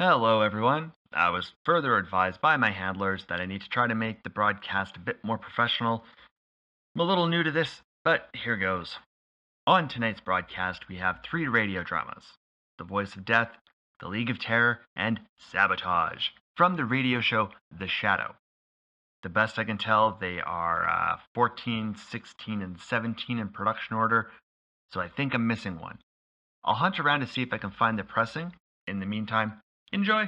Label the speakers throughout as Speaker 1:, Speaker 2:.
Speaker 1: Hello, everyone. I was further advised by my handlers that I need to try to make the broadcast a bit more professional. I'm a little new to this, but here goes. On tonight's broadcast, we have three radio dramas: The Voice of Death, The League of Terror, and Sabotage, from the radio show The Shadow. The best I can tell, they are 14, 16, and 17 in production order, so I think I'm missing one. I'll hunt around to see if I can find the pressing. In the meantime, enjoy!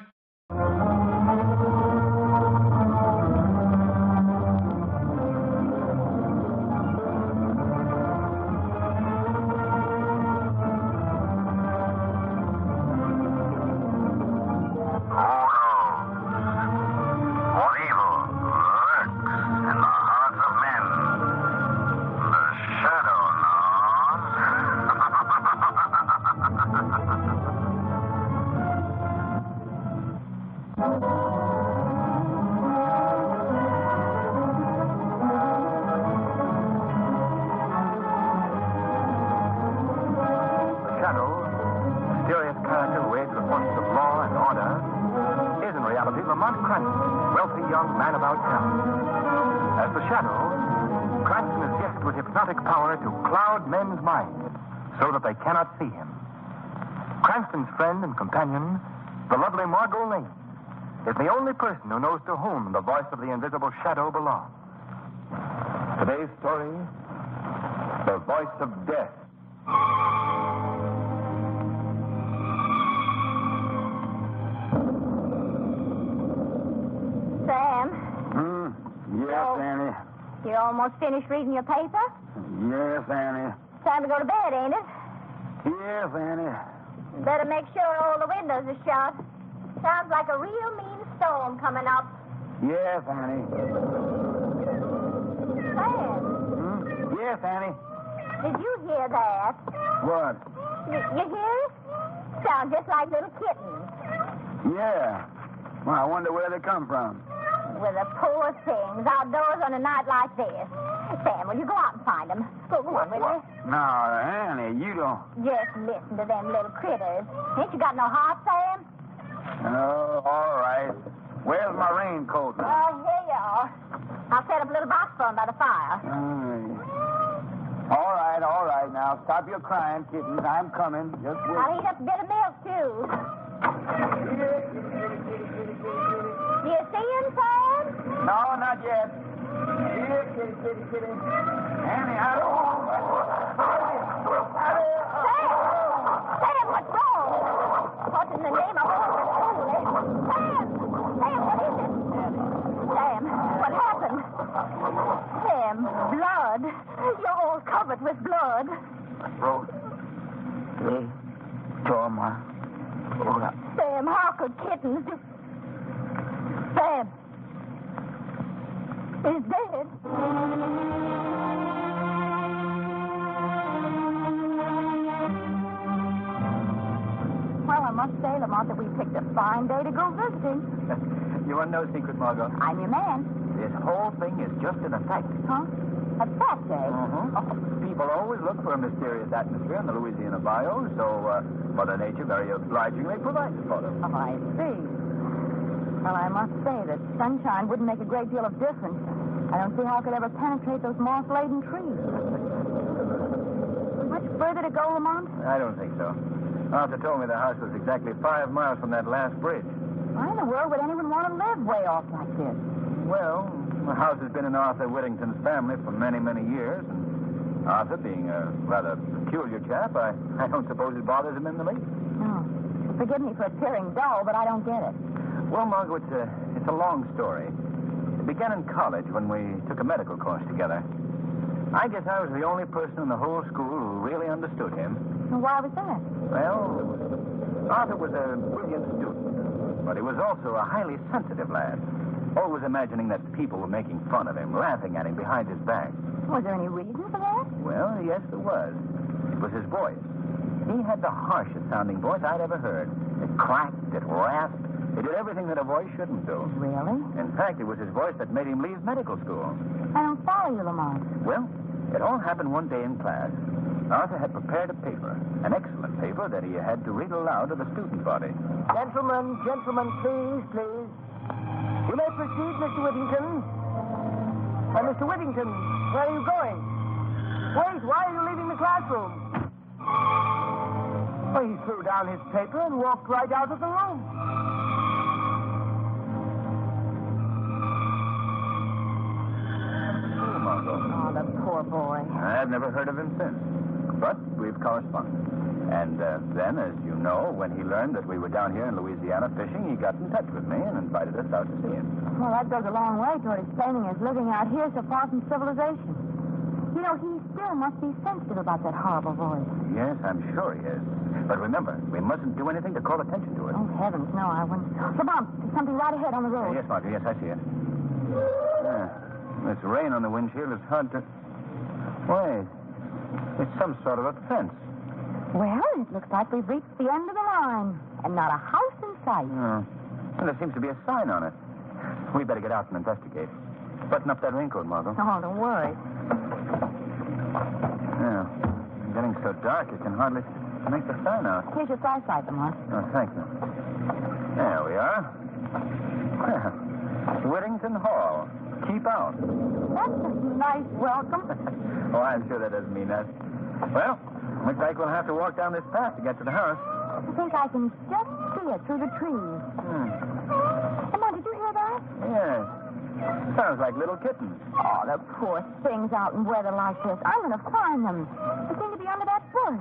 Speaker 2: So that they cannot see him. Cranston's friend and companion, the lovely Margot Lane, is the only person who knows to whom the voice of the invisible shadow belongs. Today's story, The Voice of Death.
Speaker 3: Sam?
Speaker 4: Yes, Annie.
Speaker 3: You almost finished reading your paper?
Speaker 4: Yes, Annie.
Speaker 3: Time to go to bed, ain't it?
Speaker 4: Yes, Annie.
Speaker 3: Better make sure all the windows are shut. Sounds like a real mean storm coming up.
Speaker 4: Yes, Annie.
Speaker 3: Sam,
Speaker 4: Yes, Annie.
Speaker 3: did you hear that?
Speaker 4: What?
Speaker 3: You hear it? Sounds just like little kittens.
Speaker 4: Yeah. Well, I wonder where they come from.
Speaker 3: With the poor things outdoors on a night like this. Sam, will you go out and find them? Go on, will you?
Speaker 4: No, Annie, you don't.
Speaker 3: Just listen to them little critters. Ain't you got no heart, Sam?
Speaker 4: Oh, all right. Where's my raincoat?
Speaker 3: Oh, here you are. I'll set up a little box for 'em by the fire.
Speaker 4: All right. Now, stop your crying, kittens. I'm coming. Just wait.
Speaker 3: I'll heat up a bit of milk, too. Do you see him, Sam?
Speaker 4: No, not yet. Here, kitty. Annie,
Speaker 3: Sam, what's wrong? What in the name of holy? Sam, what is it? Sam, what happened? Sam, blood. You're all covered with blood.
Speaker 4: Rose. Hey, Torma. Hold up.
Speaker 3: Sam, how could kittens do... Sam. He's dead. Well, I must say, Lamont, that we picked a fine day to go visiting.
Speaker 2: You want no secret, Margot?
Speaker 3: I'm your man.
Speaker 2: This whole thing is just an effect.
Speaker 3: Huh? A fat day?
Speaker 2: People always look for a mysterious atmosphere in the Louisiana bayou, so Mother Nature very obligingly provides for them.
Speaker 3: Oh, I see. Well, I must say that sunshine wouldn't make a great deal of difference. I don't see how it could ever penetrate those moss-laden trees. Much further to go, Lamont?
Speaker 2: I don't think so. Arthur told me the house was exactly 5 miles from that last bridge.
Speaker 3: Why in the world would anyone want to live way off like this?
Speaker 2: Well, the house has been in Arthur Whittington's family for many, many years, and Arthur, being a rather peculiar chap, I don't suppose it bothers him in the least.
Speaker 3: No. Forgive me for appearing dull, but I don't get it.
Speaker 2: Well, Margot, it's a long story. It began in college when we took a medical course together. I guess I was the only person in the whole school who really understood him.
Speaker 3: And why was that?
Speaker 2: Well, Arthur was a brilliant student, but he was also a highly sensitive lad, always imagining that people were making fun of him, laughing at him behind his back.
Speaker 3: Was there any reason for that?
Speaker 2: Well, yes, there was. It was his voice. He had the harshest sounding voice I'd ever heard. It cracked, it rasped, it did everything that a voice shouldn't do.
Speaker 3: Really?
Speaker 2: In fact, it was his voice that made him leave medical school.
Speaker 3: I don't follow you, Lamont.
Speaker 2: Well, it all happened one day in class. Arthur had prepared a paper, an excellent paper that he had to read aloud to the student body.
Speaker 4: Gentlemen, please. You may proceed, Mr. Whittington. Mr. Whittington, where are you going? Wait, why are you leaving the classroom? Well, he threw down his paper and walked right out of the room.
Speaker 2: Oh, Margot.
Speaker 3: Oh, the poor boy.
Speaker 2: I've never heard of him since. But we've corresponded. And then, as you know, when he learned that we were down here in Louisiana fishing, he got in touch with me and invited us out to see him.
Speaker 3: Well, that goes a long way toward explaining his living out here so far from civilization. You know, he still must be sensitive about that horrible voice.
Speaker 2: Yes, I'm sure he is. But remember, we mustn't do anything to call attention to it.
Speaker 3: Oh, heavens, no, I wouldn't. Come on, there's something right ahead on the road.
Speaker 2: Yes, Marjorie, yes, I see it. Yeah. This rain on the windshield is hard to... Wait. It's some sort of a fence.
Speaker 3: Well, it looks like we've reached the end of the line, and not a house in sight.
Speaker 2: Oh. And there seems to be a sign on it. We better get out and investigate. Button up that raincoat, Margot.
Speaker 3: Oh, don't worry.
Speaker 2: Yeah. It's getting so dark, you can hardly make the sign out.
Speaker 3: Here's your flashlight, Lamont.
Speaker 2: Oh, thank you. There we are. Whittington Hall. Keep out.
Speaker 3: That's a nice welcome.
Speaker 2: Oh, I'm sure that doesn't mean that. Well, looks like we'll have to walk down this path to get to the house.
Speaker 3: I think I can just see it through the trees. Lamont, did you hear that?
Speaker 2: Yes. Sounds like little kittens.
Speaker 3: Oh, the poor things out in weather like this. I'm going to find them. They seem to be under that bush.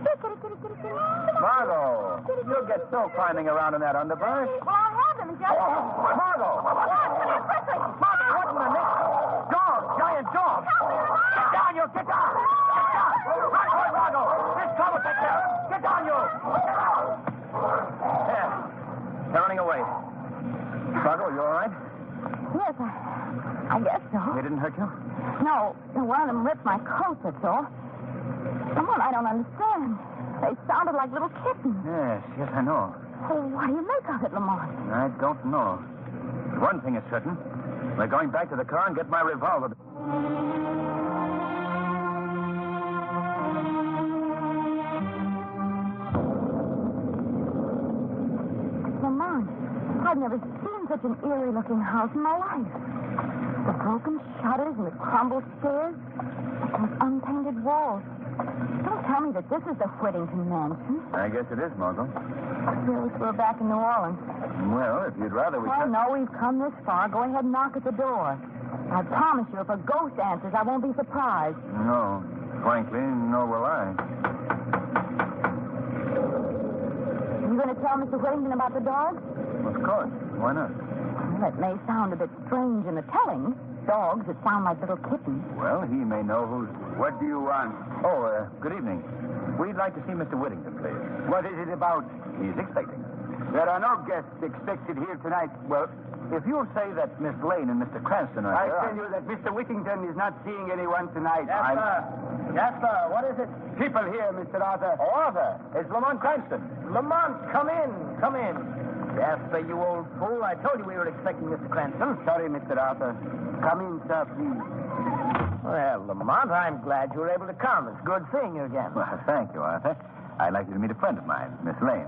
Speaker 3: Here, kitty.
Speaker 2: Margot, you'll get so climbing around in that underbrush.
Speaker 3: Well, I'll have them in just...
Speaker 2: Margot!
Speaker 3: Come on, quickly.
Speaker 2: Margot, what in the name? Dogs, giant dogs. Get down, you. Get down. Get down. Right, Margot. This car will take care of it. Get down, you. Get down. There. They're running away. Margot, you all right?
Speaker 3: Yes, I guess so.
Speaker 2: They didn't hurt you?
Speaker 3: No, one of them ripped my coat, that's all. Come on, I don't understand. They sounded like little kittens.
Speaker 2: Yes, I know.
Speaker 3: Oh, what do you make of it, Lamont?
Speaker 2: I don't know. One thing is certain. We're going back to the car and get my revolver.
Speaker 3: Lamont, I've never seen such an eerie-looking house in my life. The broken shutters and the crumbled stairs, those unpainted walls. Don't tell me that this is the Whittington mansion.
Speaker 2: I guess it is, Margot.
Speaker 3: I wish we were back in New Orleans.
Speaker 2: Well, if you'd rather we...
Speaker 3: Oh, no, we've come this far. Go ahead and knock at the door. I promise you, if a ghost answers, I won't be surprised.
Speaker 2: No. Frankly, nor will I.
Speaker 3: You going to tell Mr. Whittington about the dog?
Speaker 2: Of course. Why not?
Speaker 3: Well, it may sound a bit strange in the telling. Dogs that sound like little kittens.
Speaker 2: Well, he may know who's...
Speaker 5: What do you want?
Speaker 2: Oh, good evening. We'd like to see Mr. Whittington, please.
Speaker 5: What is it about?
Speaker 2: He's expecting.
Speaker 5: There are no guests expected here tonight.
Speaker 2: Well, if you'll say that Miss Lane and Mr. Cranston are
Speaker 5: I
Speaker 2: here...
Speaker 5: tell you that Mr. Whittington is not seeing anyone tonight.
Speaker 2: Yes, sir. What is it?
Speaker 5: People here, Mr. Arthur.
Speaker 2: Oh, Arthur. It's Lamont Cranston.
Speaker 4: Lamont, come in. Jasper, you old fool. I told you we were expecting Mr. Cranston.
Speaker 5: Sorry, Mr. Arthur. Come in, sir, please.
Speaker 4: Well, Lamont, I'm glad you were able to come. It's good seeing you again.
Speaker 2: Well, thank you, Arthur. I'd like you to meet a friend of mine, Miss Lane.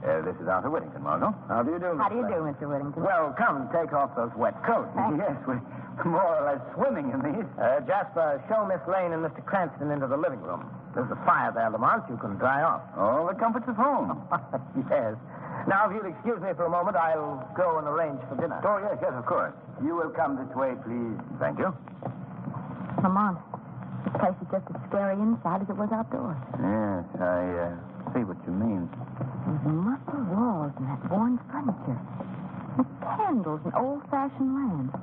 Speaker 2: This is Arthur Whittington, Margot.
Speaker 5: How do you do,
Speaker 3: How do you do, Mr. Whittington?
Speaker 4: Well, come, take off those wet coats.
Speaker 2: Yes, we're more or less swimming in these.
Speaker 4: Jasper, show Miss Lane and Mr. Cranston into the living room. There's a fire there, Lamont. You can dry off.
Speaker 2: All the comforts of home.
Speaker 4: Yes. Now, if you'll excuse me for a moment, I'll go and arrange for dinner.
Speaker 2: Oh, yes, of course.
Speaker 5: You will come this way, please.
Speaker 2: Thank you.
Speaker 3: Lamont, this place is just as scary inside as it was outdoors.
Speaker 2: Yes, I see what you mean.
Speaker 3: Those musty walls and that worn furniture. And candles and old-fashioned lamps.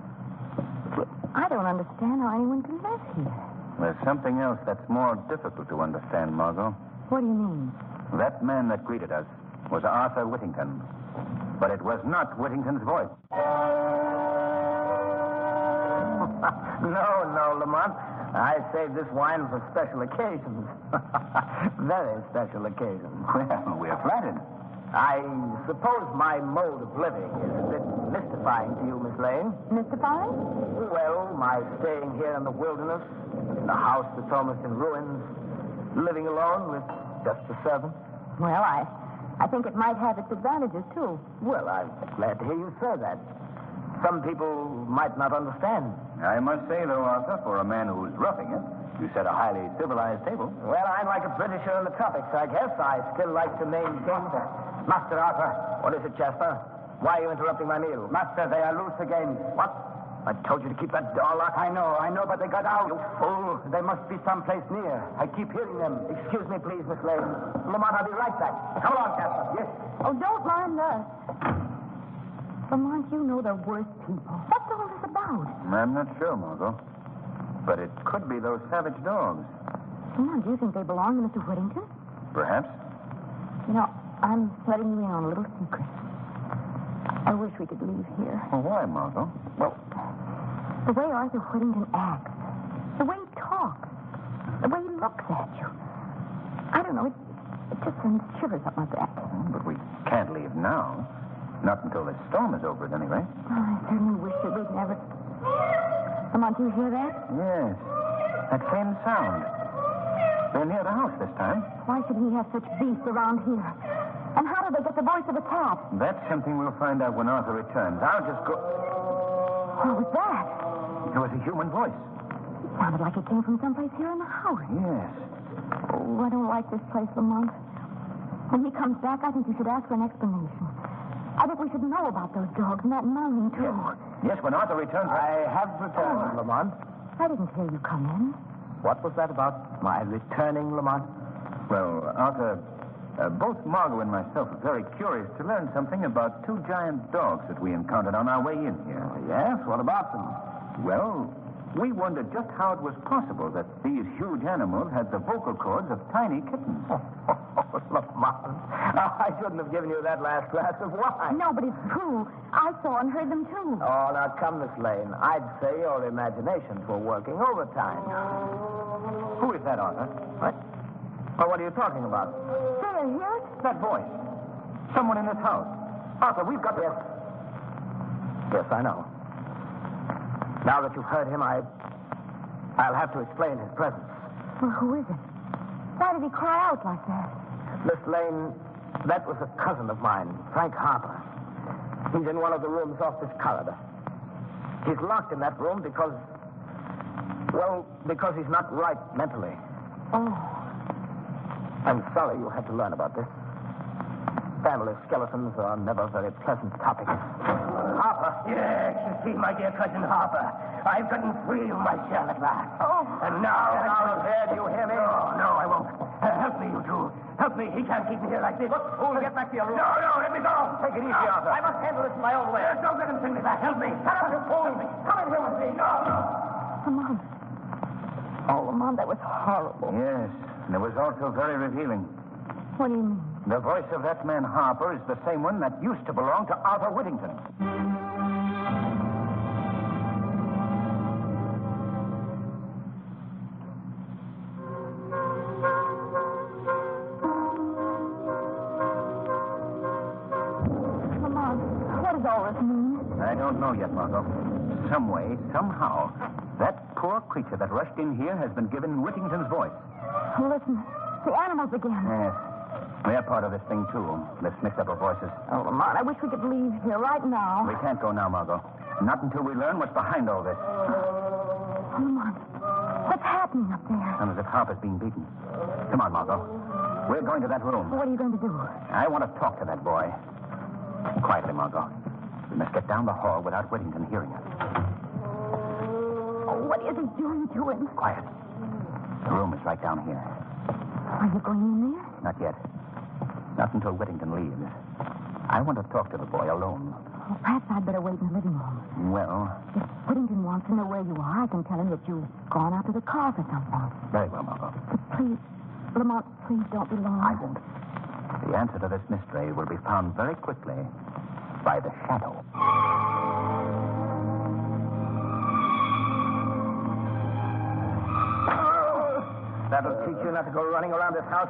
Speaker 3: I don't understand how anyone can live here.
Speaker 2: There's something else that's more difficult to understand, Margot.
Speaker 3: What do you mean?
Speaker 2: That man that greeted us was Arthur Whittington. But it was not Whittington's voice.
Speaker 4: No, Lamont. I saved this wine for special occasions. Very special occasions.
Speaker 2: Well, we're flattered.
Speaker 4: I suppose my mode of living is a bit mystifying to you, Miss Lane.
Speaker 3: Mystifying?
Speaker 4: Well, my staying here in the wilderness, in a house that's almost in ruins, living alone with just a servant?
Speaker 3: Well, I think it might have its advantages, too.
Speaker 4: Well, I'm glad to hear you say that. Some people might not understand.
Speaker 5: I must say, though, Arthur, for a man who's roughing it, you set a highly civilized table.
Speaker 4: Well, I'm like a Britisher in the tropics, I guess. I still like to maintain the... Master Arthur. What is it, Jasper? Why are you interrupting my meal?
Speaker 5: Master, they are loose again.
Speaker 4: What? I told you to keep that door locked.
Speaker 5: I know, but they got out.
Speaker 4: You fool.
Speaker 5: They must be someplace near. I keep hearing them.
Speaker 4: Excuse me, please, Miss Lane. Lamont, I'll be right back. Come along, Jasper.
Speaker 5: Yes.
Speaker 3: Oh, don't mind us. Lamont, you know the worst people. What's all this about?
Speaker 5: I'm not sure, Margot. But it could be those savage dogs.
Speaker 3: Lamont, do you think they belong to Mr. Whittington?
Speaker 5: Perhaps.
Speaker 3: You know, I'm letting you in on a little secret. I wish we could leave here.
Speaker 5: Well, why, Margot?
Speaker 3: Well, the way Arthur Whittington acts, the way he talks, the way he looks at you. I don't know, it just sends shivers up my back.
Speaker 5: But we can't leave now. Not until this storm is over, at any rate.
Speaker 3: Oh, I certainly wish that we'd never... Lamont, do you hear that?
Speaker 5: Yes. That same sound. They're near the house this time.
Speaker 3: Why should he have such beasts around here? And how did they get the voice of a cat?
Speaker 5: That's something we'll find out when Arthur returns. I'll just go...
Speaker 3: What was that?
Speaker 5: It was a human voice.
Speaker 3: It sounded like it came from someplace here in the house.
Speaker 5: Yes.
Speaker 3: Oh, I don't like this place, Lamont. When he comes back, I think you should ask for an explanation. I think we should know about those dogs and that mountain, too.
Speaker 5: Yes, when Arthur returns...
Speaker 4: I have returned, Lamont.
Speaker 3: I didn't hear you come in.
Speaker 4: What was that about my returning, Lamont?
Speaker 5: Well, Arthur, both Margot and myself are very curious to learn something about two giant dogs that we encountered on our way in here.
Speaker 4: Yes? What about them?
Speaker 5: Well, we wondered just how it was possible that these huge animals had the vocal cords of tiny kittens.
Speaker 4: Lamont. I shouldn't have given you that last glass of wine.
Speaker 3: No, but it's true. I saw and heard them, too.
Speaker 4: Oh, now come, Miss Lane. I'd say your imaginations were working overtime.
Speaker 5: Who is that, Arthur?
Speaker 4: What? Well, what are you talking about?
Speaker 3: There, hear it?
Speaker 5: That voice. Someone in this house. Arthur, we've got...
Speaker 4: Yes. Yes, I know. Now that you've heard him, I'll have to explain his presence.
Speaker 3: Well, who is it? Why did he cry out like that?
Speaker 4: Miss Lane, that was a cousin of mine, Frank Harper. He's in one of the rooms off this corridor. He's locked in that room because he's not right mentally.
Speaker 3: Oh.
Speaker 4: I'm sorry you had to learn about this. Family skeletons are never very pleasant topics. Harper.
Speaker 5: Yes, you see, my dear cousin Harper. I've gotten free of my shell at last.
Speaker 3: Oh.
Speaker 5: And now...
Speaker 4: Get out of there, do you hear me?
Speaker 5: No, I won't. Help me, you two. Help me. He can't keep me here like this.
Speaker 4: Look, fool, get back to your room.
Speaker 5: No, let me go.
Speaker 4: Take it easy, Arthur.
Speaker 5: I must handle this my own way. Don't let him send me back. Help me. Shut up, you fool. Come in here with me. No.
Speaker 3: Lamont. Oh, Lamont, that was horrible.
Speaker 5: Yes, and it was also very revealing.
Speaker 3: What do you mean?
Speaker 5: The voice of that man Harper is the same one that used to belong to Arthur Whittington.
Speaker 3: Lamont, what does all this mean?
Speaker 5: I don't know yet, Margot. Some way, somehow, that poor creature that rushed in here has been given Whittington's voice.
Speaker 3: Listen, the animals again.
Speaker 5: Yes. They're part of this thing, too. This mix-up of voices.
Speaker 3: Oh, Lamont, I wish we could leave here right now.
Speaker 5: We can't go now, Margot. Not until we learn what's behind all this.
Speaker 3: Oh, Lamont, what's happening up there?
Speaker 5: Sounds as if Harper's being beaten. Come on, Margot. We're going to that room.
Speaker 3: What are you going to do?
Speaker 5: I want to talk to that boy. Quietly, Margot. We must get down the hall without Whittington hearing us.
Speaker 3: Oh, what is he doing to him?
Speaker 5: Quiet. The room is right down here.
Speaker 3: Are you going in there?
Speaker 5: Not yet. Not until Whittington leaves. I want to talk to the boy alone.
Speaker 3: Oh, perhaps I'd better wait in the living room.
Speaker 5: Well,
Speaker 3: If Whittington wants to know where you are, I can tell him that you've gone out to the car for something.
Speaker 5: very well, Margot.
Speaker 3: But please, Lamont, please don't be long.
Speaker 5: I won't. The answer to this mystery will be found very quickly by the shadow.
Speaker 4: That'll teach you not to go running around this house.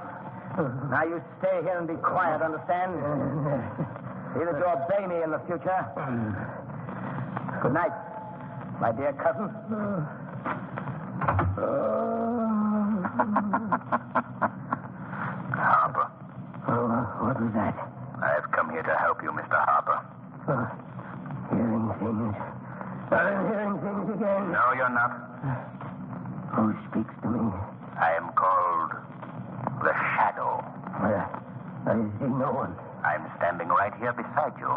Speaker 4: Now you stay here and be quiet, understand? See that you obey me in the future. Good night, my dear cousin.
Speaker 5: Harper.
Speaker 4: Oh, what was that?
Speaker 5: I've come here to help you, Mr. Harper.
Speaker 4: Hearing things. I'm hearing things again.
Speaker 5: No, you're not.
Speaker 4: Who speaks to me?
Speaker 5: I am called the Shadow.
Speaker 4: I see no one.
Speaker 5: I'm standing right here beside you.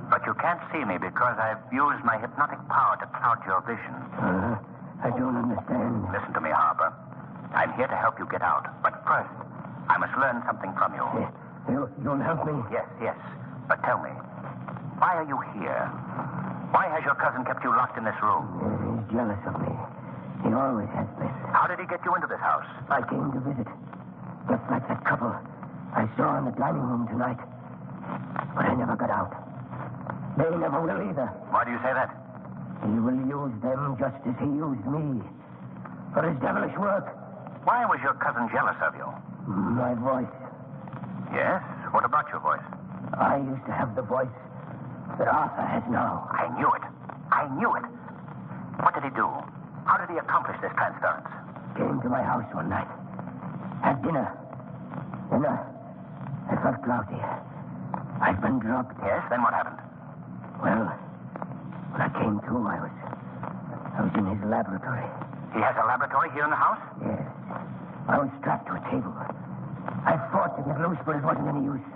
Speaker 5: But you can't see me because I've used my hypnotic power to cloud your vision.
Speaker 4: I don't understand.
Speaker 5: Listen to me, Harper. I'm here to help you get out. But first, I must learn something from you.
Speaker 4: You'll help me?
Speaker 5: Yes. But tell me, why are you here? Why has your cousin kept you locked in this room?
Speaker 4: He's jealous of me. He always has been.
Speaker 5: How did he get you into this house?
Speaker 4: I came to visit. Just like that couple I saw in the dining room tonight. But I never got out. They never will either.
Speaker 5: Why do you say that?
Speaker 4: He will use them just as he used me. For his devilish work.
Speaker 5: Why was your cousin jealous of you?
Speaker 4: My voice.
Speaker 5: Yes? What about your voice?
Speaker 4: I used to have the voice that Arthur has now.
Speaker 5: I knew it. What did he do? How did he accomplish this transference?
Speaker 4: Came to my house one night. Had dinner. Then I felt drowsy. I'd been drugged.
Speaker 5: Yes? Then what happened?
Speaker 4: Well, when I came to, I was in his laboratory.
Speaker 5: He has a laboratory here in the house?
Speaker 4: Yes. I was strapped to a table. I fought to get loose, but it wasn't any use.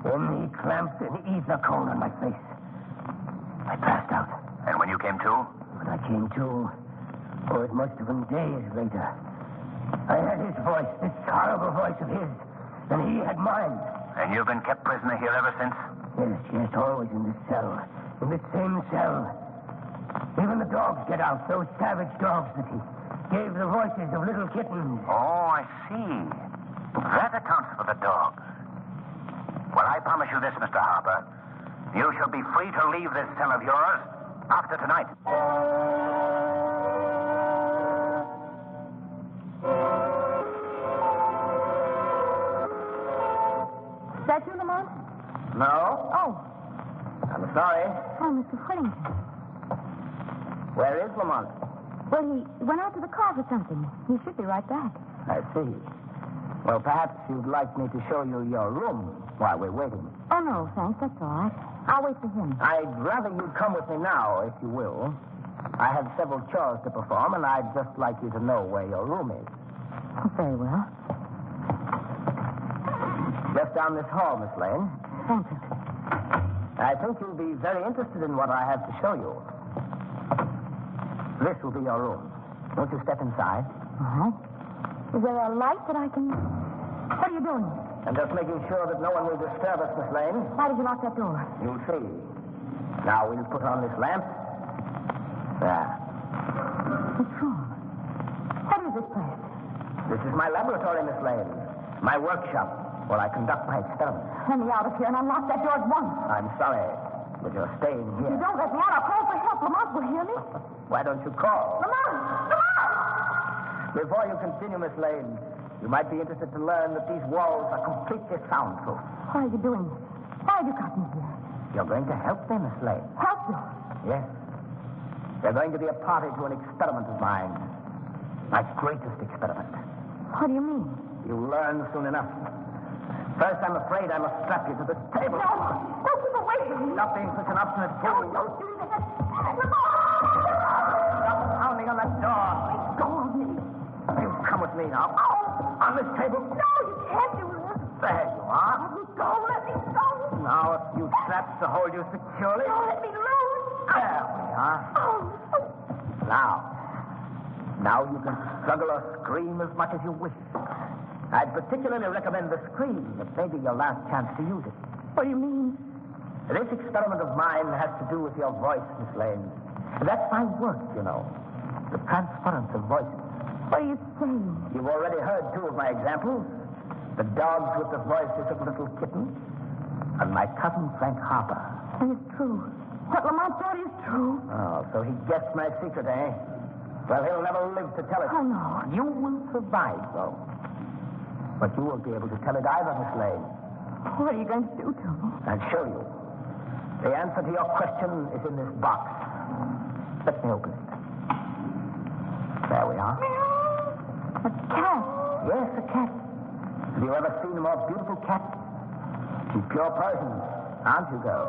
Speaker 4: Then he clamped an ether cone on my face. I passed out.
Speaker 5: And when you came to?
Speaker 4: When I came to, it must have been days later. I had his voice, this horrible voice of his, and he had mine.
Speaker 5: And you've been kept prisoner here ever since?
Speaker 4: Yes, always in this cell. In this same cell. Even the dogs get out, those savage dogs that he gave the voices of little kittens.
Speaker 5: Oh, I see. That accounts for the dogs. Well, I promise you this, Mr. Harper. You shall be free to leave this cell of yours after tonight.
Speaker 3: Is that you, Lamont?
Speaker 4: No?
Speaker 3: Oh.
Speaker 4: I'm sorry.
Speaker 3: Oh, Mr. Whittington.
Speaker 4: Where is Lamont?
Speaker 3: Well, he went out to the car for something. He should be right back.
Speaker 4: I see. Well, perhaps you'd like me to show you your room while we're waiting.
Speaker 3: Oh, no, thanks. That's all right. I'll wait for him.
Speaker 4: I'd rather you'd come with me now, if you will. I have several chores to perform, and I'd just like you to know where your room is.
Speaker 3: Oh, very well.
Speaker 4: Just down this hall, Miss Lane.
Speaker 3: Thank you.
Speaker 4: I think you'll be very interested in what I have to show you. This will be your room. Won't you step inside?
Speaker 3: All right. Is there a light that I can... What are you doing?
Speaker 4: I'm just making sure that no one will disturb us, Miss Lane.
Speaker 3: Why did you lock that door?
Speaker 4: You'll see. Now, we'll put on this lamp. There.
Speaker 3: What's wrong? What is this place?
Speaker 4: This is my laboratory, Miss Lane. My workshop, where I conduct my experiments.
Speaker 3: Let me out of here and unlock that door at once.
Speaker 4: I'm sorry, but you're staying
Speaker 3: If you
Speaker 4: here.
Speaker 3: don't let me out, I'll call for help. Lamont will hear me.
Speaker 4: Why don't you call?
Speaker 3: Lamont! Lamont!
Speaker 4: Before you continue, Miss Lane, you might be interested to learn that these walls are completely soundproof.
Speaker 3: What are you doing? Why have you got me here?
Speaker 4: You're going to help me, Miss Lane.
Speaker 3: Help you.
Speaker 4: Yes. You're going to be a party to an experiment of mine. My greatest experiment.
Speaker 3: What do you mean?
Speaker 4: You'll learn soon enough. First, I'm afraid I must strap you to this table.
Speaker 3: No! Don't keep away from me!
Speaker 4: Stop being such an obstinate fool.
Speaker 3: Don't do that! Lamont!
Speaker 4: Stop pounding on that door.
Speaker 3: Let go of me.
Speaker 4: You come with me now.
Speaker 3: Oh!
Speaker 4: On this table.
Speaker 3: No, you can't do this.
Speaker 4: There you are.
Speaker 3: Let me go. Let me go.
Speaker 4: Now, a few straps to hold you securely.
Speaker 3: Don't let me loose.
Speaker 4: There we are.
Speaker 3: Oh.
Speaker 4: Now you can struggle or scream as much as you wish. I'd particularly recommend the scream. It may be your last chance to use it.
Speaker 3: What do you mean?
Speaker 4: This experiment of mine has to do with your voice, Miss Lane. That's my work, you know. The transference of voices.
Speaker 3: What are you saying?
Speaker 4: You've already heard two of my examples. The dogs with the voices of little kittens. And my cousin, Frank Harper.
Speaker 3: And it's true. What Lamont said is true.
Speaker 4: Oh, so he guessed my secret, eh? Well, he'll never live to tell it.
Speaker 3: Oh, no.
Speaker 4: You will survive, though. But you won't be able to tell it either, Miss Lane.
Speaker 3: What are you going to do to me?
Speaker 4: I'll show you. The answer to your question is in this box. Let me open it. There we are.
Speaker 3: A cat.
Speaker 4: Yes, a cat. Have you ever seen a more beautiful cat? She's pure Persian, aren't you, girl?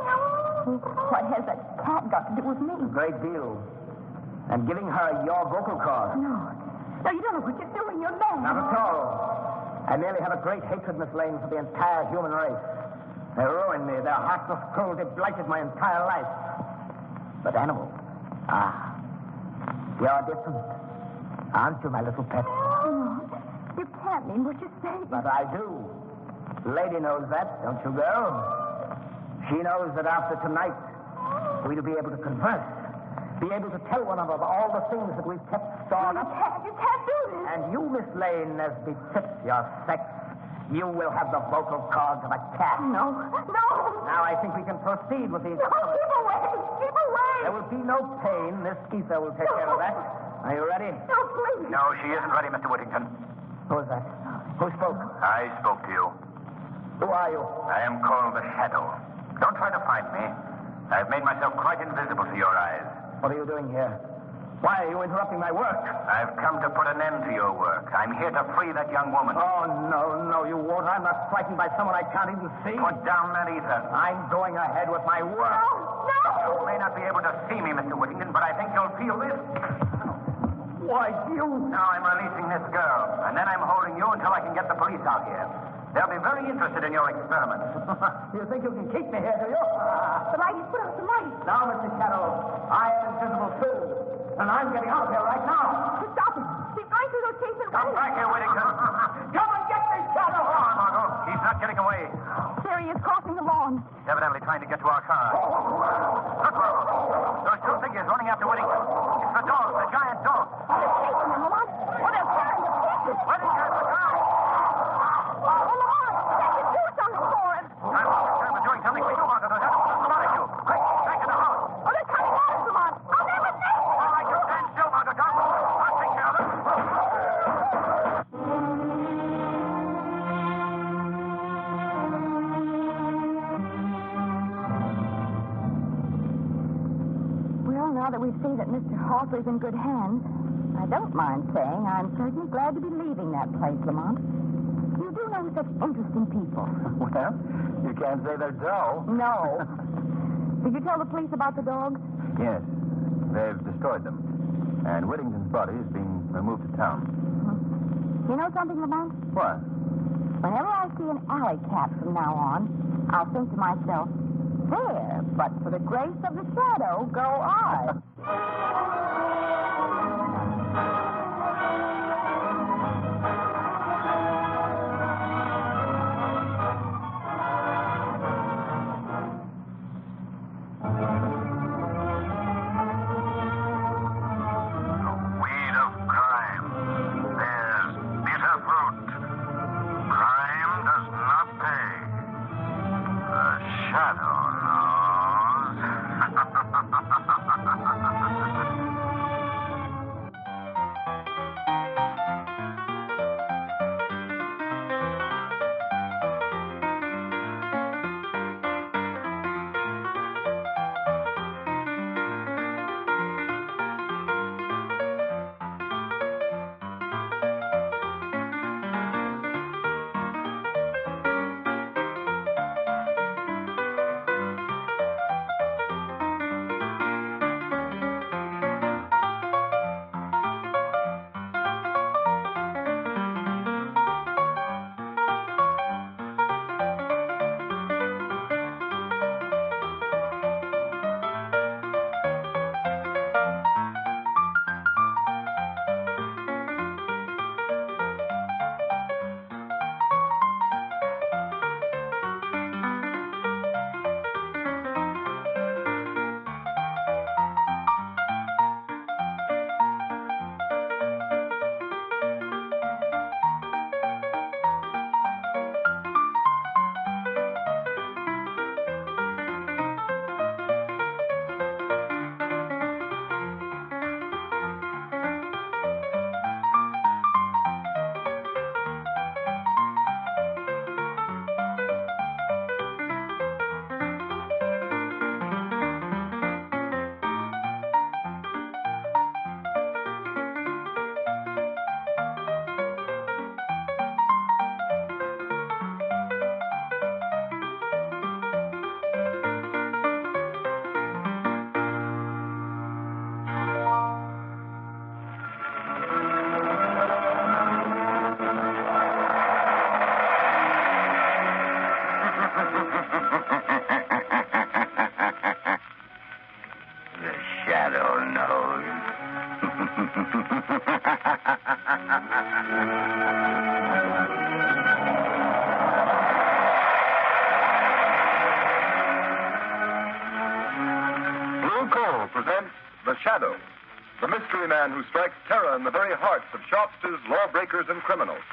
Speaker 3: What has that cat got to do with me?
Speaker 4: A great deal. And giving her your vocal cords.
Speaker 3: No. No, you don't know what you're doing. You're mad.
Speaker 4: Not at all. I merely have a great hatred, Miss Lane, for the entire human race. They ruined me. Their heartless cruelty blighted my entire life. But animals, you're different. Aren't you, my little pet?
Speaker 3: No, you can't mean what you say.
Speaker 4: But I do. Lady knows that, don't you, girl? She knows that after tonight, we'll be able to converse. Be able to tell one another all the things that we've kept stored up.
Speaker 3: You can't do this.
Speaker 4: And you, Miss Lane, as befits your sex, you will have the vocal cords of a cat.
Speaker 3: No.
Speaker 4: Now I think we can proceed with these.
Speaker 3: No, keep away. Keep away.
Speaker 4: There will be no pain. This ether will take care of that. Are you ready?
Speaker 3: No, please.
Speaker 5: No, she isn't ready, Mr. Whittington.
Speaker 4: Who is that? Who spoke?
Speaker 5: I spoke to you.
Speaker 4: Who are you?
Speaker 5: I am called the Shadow. Don't try to find me. I've made myself quite invisible to your eyes.
Speaker 4: What are you doing here? Why are you interrupting my work?
Speaker 5: I've come to put an end to your work. I'm here to free that young woman.
Speaker 4: Oh, no, you won't. I'm not frightened by someone I can't even see.
Speaker 5: Put down that ether.
Speaker 4: I'm going ahead with my work.
Speaker 3: No.
Speaker 5: You may not be able to see me, Mr. Whittington, but I think you'll feel this.
Speaker 4: Why, you...
Speaker 5: Now I'm releasing this girl, and then I'm holding you until I can get the police out here. They'll be very interested in your experiments.
Speaker 4: You think you can keep me here, do you?
Speaker 3: The light is put out the light.
Speaker 4: Now, Mr. Shadow, I am invisible too. And I'm getting out of here right now.
Speaker 3: Stop it. He's going through those cases.
Speaker 5: Come back here, Whittington.
Speaker 4: Come and get me, Shadow!
Speaker 5: Come on, Margot. He's not getting away.
Speaker 3: There he is crossing the lawn.
Speaker 5: He's evidently trying to get to our car. Look, Margot. Those two figures running after Whittington. It's the dog, the giant dog.
Speaker 3: They're chasing him, Lamont. Oh, they're tearing to pieces.
Speaker 5: Whittington, the car.
Speaker 3: Oh, Lamont, can't you do something for him?
Speaker 5: I'm concerned with doing something for you, Margot. There's nothing wrong with you. Quick, back in the house.
Speaker 3: Oh, they're coming at us, Lamont. I'll never say.
Speaker 5: All right, you stand still, Margot. Don't move. I'll take care of them.
Speaker 3: Well, now that we've seen that Mr. Hawthorne's in good hands, I don't mind saying I'm certainly glad to be leaving that place, Lamont. You do know such interesting people.
Speaker 2: Well, you can't say they're dull.
Speaker 3: No. Did you tell the police about the dogs?
Speaker 2: Yes, they've destroyed them. And Whittington's body is being removed to town.
Speaker 3: You know something, Lamont?
Speaker 2: What?
Speaker 3: Whenever I see an alley cat from now on, I'll think to myself, there, but for the grace of the shadow, go I.
Speaker 5: Weed of crime. There's bitter fruit. Crime does not pay. The shadow knows.
Speaker 6: Blue Coal presents The Shadow, the mystery man who strikes terror in the very hearts of shopsters, lawbreakers, and criminals.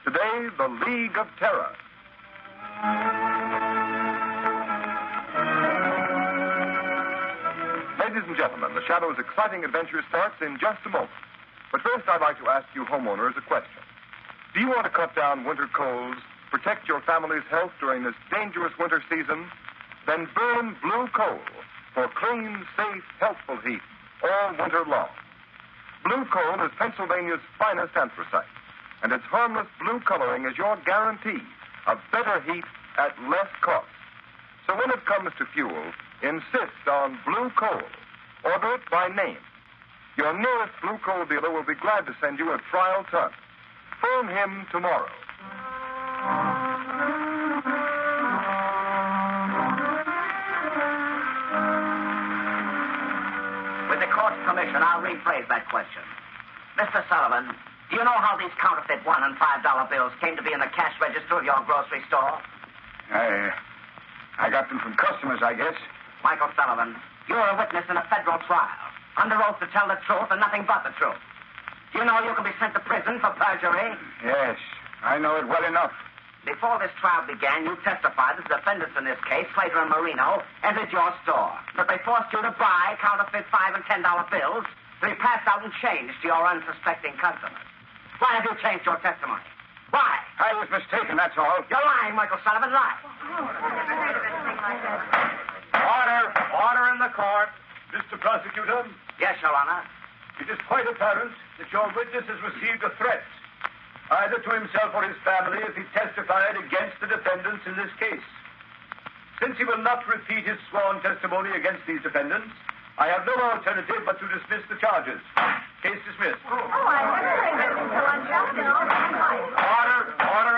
Speaker 6: Today, The League of Terror. Ladies and gentlemen, The Shadow's exciting adventure starts in just a moment. But first, I'd like to ask you homeowners a question. Do you want to cut down winter colds, protect your family's health during this dangerous winter season? Then burn Blue Coal for clean, safe, healthful heat all winter long. Blue Coal is Pennsylvania's finest anthracite, and its harmless blue coloring is your guarantee of better heat at less cost. So when it comes to fuel, insist on Blue Coal. Order it by name. Your nearest Blue Coal dealer will be glad to send you a trial ton. Phone him tomorrow.
Speaker 5: With the court's permission, I'll rephrase that question. Mr. Sullivan, do you know how these counterfeit $1 and $5 bills came to be in the cash register of your grocery store?
Speaker 4: I got them from customers, I guess.
Speaker 5: Michael Sullivan, you're a witness in a federal trial, under oath to tell the truth and nothing but the truth. Do you know you can be sent to prison for perjury?
Speaker 4: Yes, I know it well enough.
Speaker 5: Before this trial began, you testified that the defendants in this case, Slater and Marino, entered your store. That they forced you to buy counterfeit $5 and $10 bills to be passed out and changed to your unsuspecting customers. Why have you changed your testimony? Why?
Speaker 4: I was mistaken, that's all.
Speaker 5: You're lying, Michael Sullivan. Lie.
Speaker 6: Order in the court. Mr. Prosecutor,
Speaker 5: Yes, Your Honor.
Speaker 6: it is quite apparent that your witness has received a threat, either to himself or his family, if he testified against the defendants in this case. Since he will not repeat his sworn testimony against these defendants, I have no alternative but to dismiss the charges. Case dismissed. Order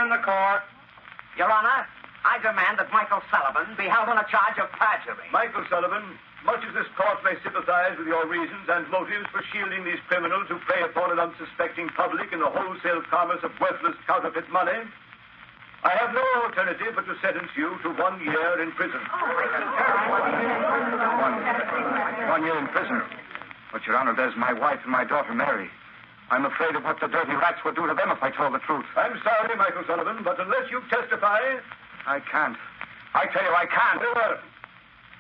Speaker 6: in the court.
Speaker 5: Your Honor, I demand that Michael Sullivan be held on a charge of perjury.
Speaker 6: Michael Sullivan, much as this court may sympathize with your reasons and motives for shielding these criminals who prey upon an unsuspecting public in the wholesale commerce of worthless counterfeit money, I have no alternative but to sentence you to 1 year in prison.
Speaker 4: 1 year in prison. But, Your Honor, there's my wife and my daughter, Mary. I'm afraid of what the dirty rats would do to them if I told the truth.
Speaker 6: I'm sorry, Michael Sullivan, but unless you testify...
Speaker 4: I can't. I tell you, I can't.
Speaker 6: Very well.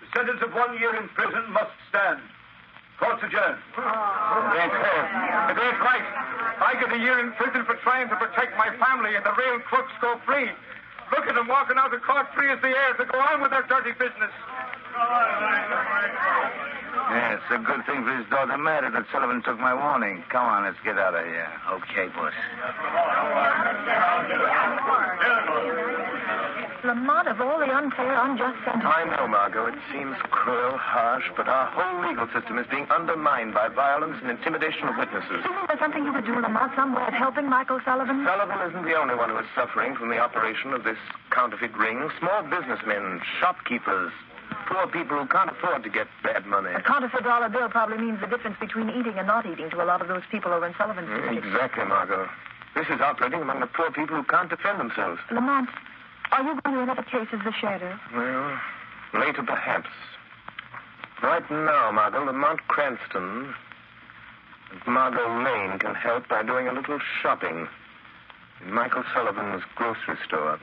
Speaker 6: The sentence of 1 year in prison must stand. Court's adjourned.
Speaker 4: It ain't fair. It ain't right. I get a year in prison for trying to protect my family, and the real crooks go free. Look at them walking out of court free as the air to go on with their dirty business.
Speaker 7: Yeah, it's a good thing for his daughter Mary that Sullivan took my warning. Come on, let's get out of here. Okay, boss.
Speaker 3: Lamont, of all the unfair, unjust sentences.
Speaker 8: I know, Margot. It seems cruel, harsh, but our whole legal system is being undermined by violence and intimidation of witnesses.
Speaker 3: Isn't there something you could do, Lamont, some way of helping Michael Sullivan?
Speaker 8: Sullivan isn't the only one who is suffering from the operation of this counterfeit ring. Small businessmen, shopkeepers, poor people who can't afford to get bad money.
Speaker 3: A counterfeit dollar bill probably means the difference between eating and not eating to a lot of those people over in Sullivan's district.
Speaker 8: Exactly, Margot. This is operating among the poor people who can't defend themselves.
Speaker 3: Lamont, are you going to another case as the sheriff?
Speaker 8: Well, later perhaps. Right now, Margot, Lamont Cranston and Margot Lane can help by doing a little shopping in Michael Sullivan's grocery store.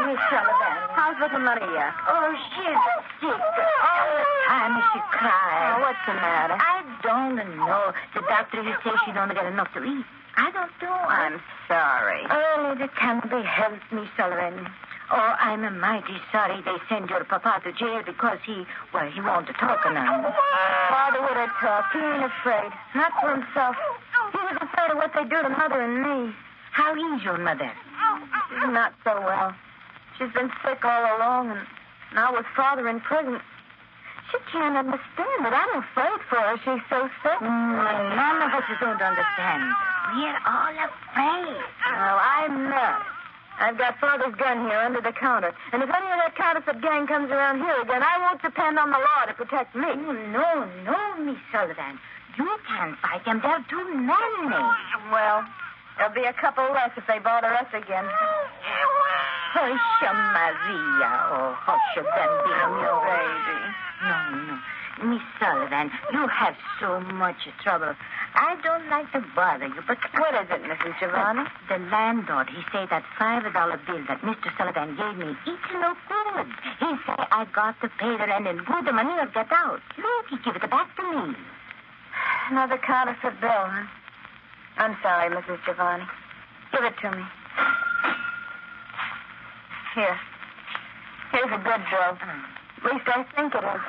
Speaker 3: Miss Sullivan. How's little Maria? Oh, she's sick. All the time she cries. Oh, what's the matter? I don't know. The doctor says she don't get enough to eat. I don't know. I'm sorry. Oh, it can't be helped, Miss Sullivan. Oh, I'm mighty sorry they send your papa to jail because he won't talk now. Father would have talked. He ain't afraid. Not for himself. He was afraid of what they do to Mother and me. How is your mother? She's not so well. She's been sick all along, and now with Father in prison. She can't understand it. I'm afraid for her. She's so sick. None of us don't understand. We're all afraid. Oh, I I've got Father's gun here under the counter. And if any of that counterfeit gang comes around here again, I won't depend on the law to protect me.
Speaker 9: No, Miss Sullivan. You can't fight them. They're too many.
Speaker 3: Well, there'll be a couple less if they bother us again.
Speaker 9: Hush, Maria. Oh, hush, Bambino.
Speaker 3: Baby.
Speaker 9: No. Miss Sullivan, you have so much trouble. I don't like to bother you, but...
Speaker 3: What is it, Mrs. Giovanni?
Speaker 9: The landlord, he say that $5 bill that Mr. Sullivan gave me, it's no good. He say I got to pay the rent and good the money or get out. Look, he give it back to me.
Speaker 3: Another counterfeit bill, huh? I'm sorry, Mrs. Giovanni. Give it to me. Here. Here's a good bill. At least I think it is.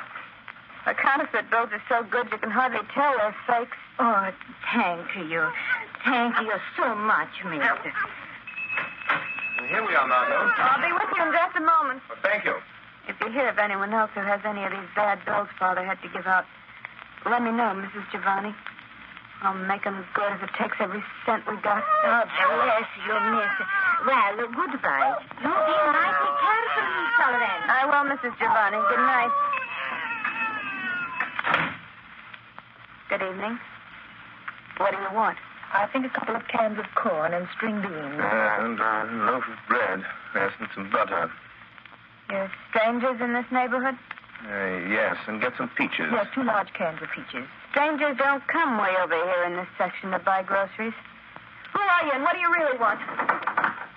Speaker 3: The counterfeit bills are so good you can hardly tell they're fakes.
Speaker 9: Oh, thank you. Thank you so much, mister.
Speaker 6: Here we are, Margot.
Speaker 3: I'll be with you in just a moment.
Speaker 6: Well, thank you.
Speaker 3: If you hear of anyone else who has any of these bad bills Father had to give out, let me know, Mrs. Giovanni. I'll make them as good as it takes every cent we got.
Speaker 9: Oh, bless you, miss. Well, goodbye. You be mighty careful, Miss Sullivan.
Speaker 3: I will, Mrs. Giovanni. Good night. Good evening. What do you want?
Speaker 10: I think a couple of cans of corn and string beans.
Speaker 8: And a loaf of bread. Yes, and some butter.
Speaker 3: You're strangers in this neighborhood?
Speaker 8: Yes, and get some peaches.
Speaker 10: Yes, 2 large cans of peaches.
Speaker 3: Strangers don't come way over here in this section to buy groceries. Who are you and what do you really want?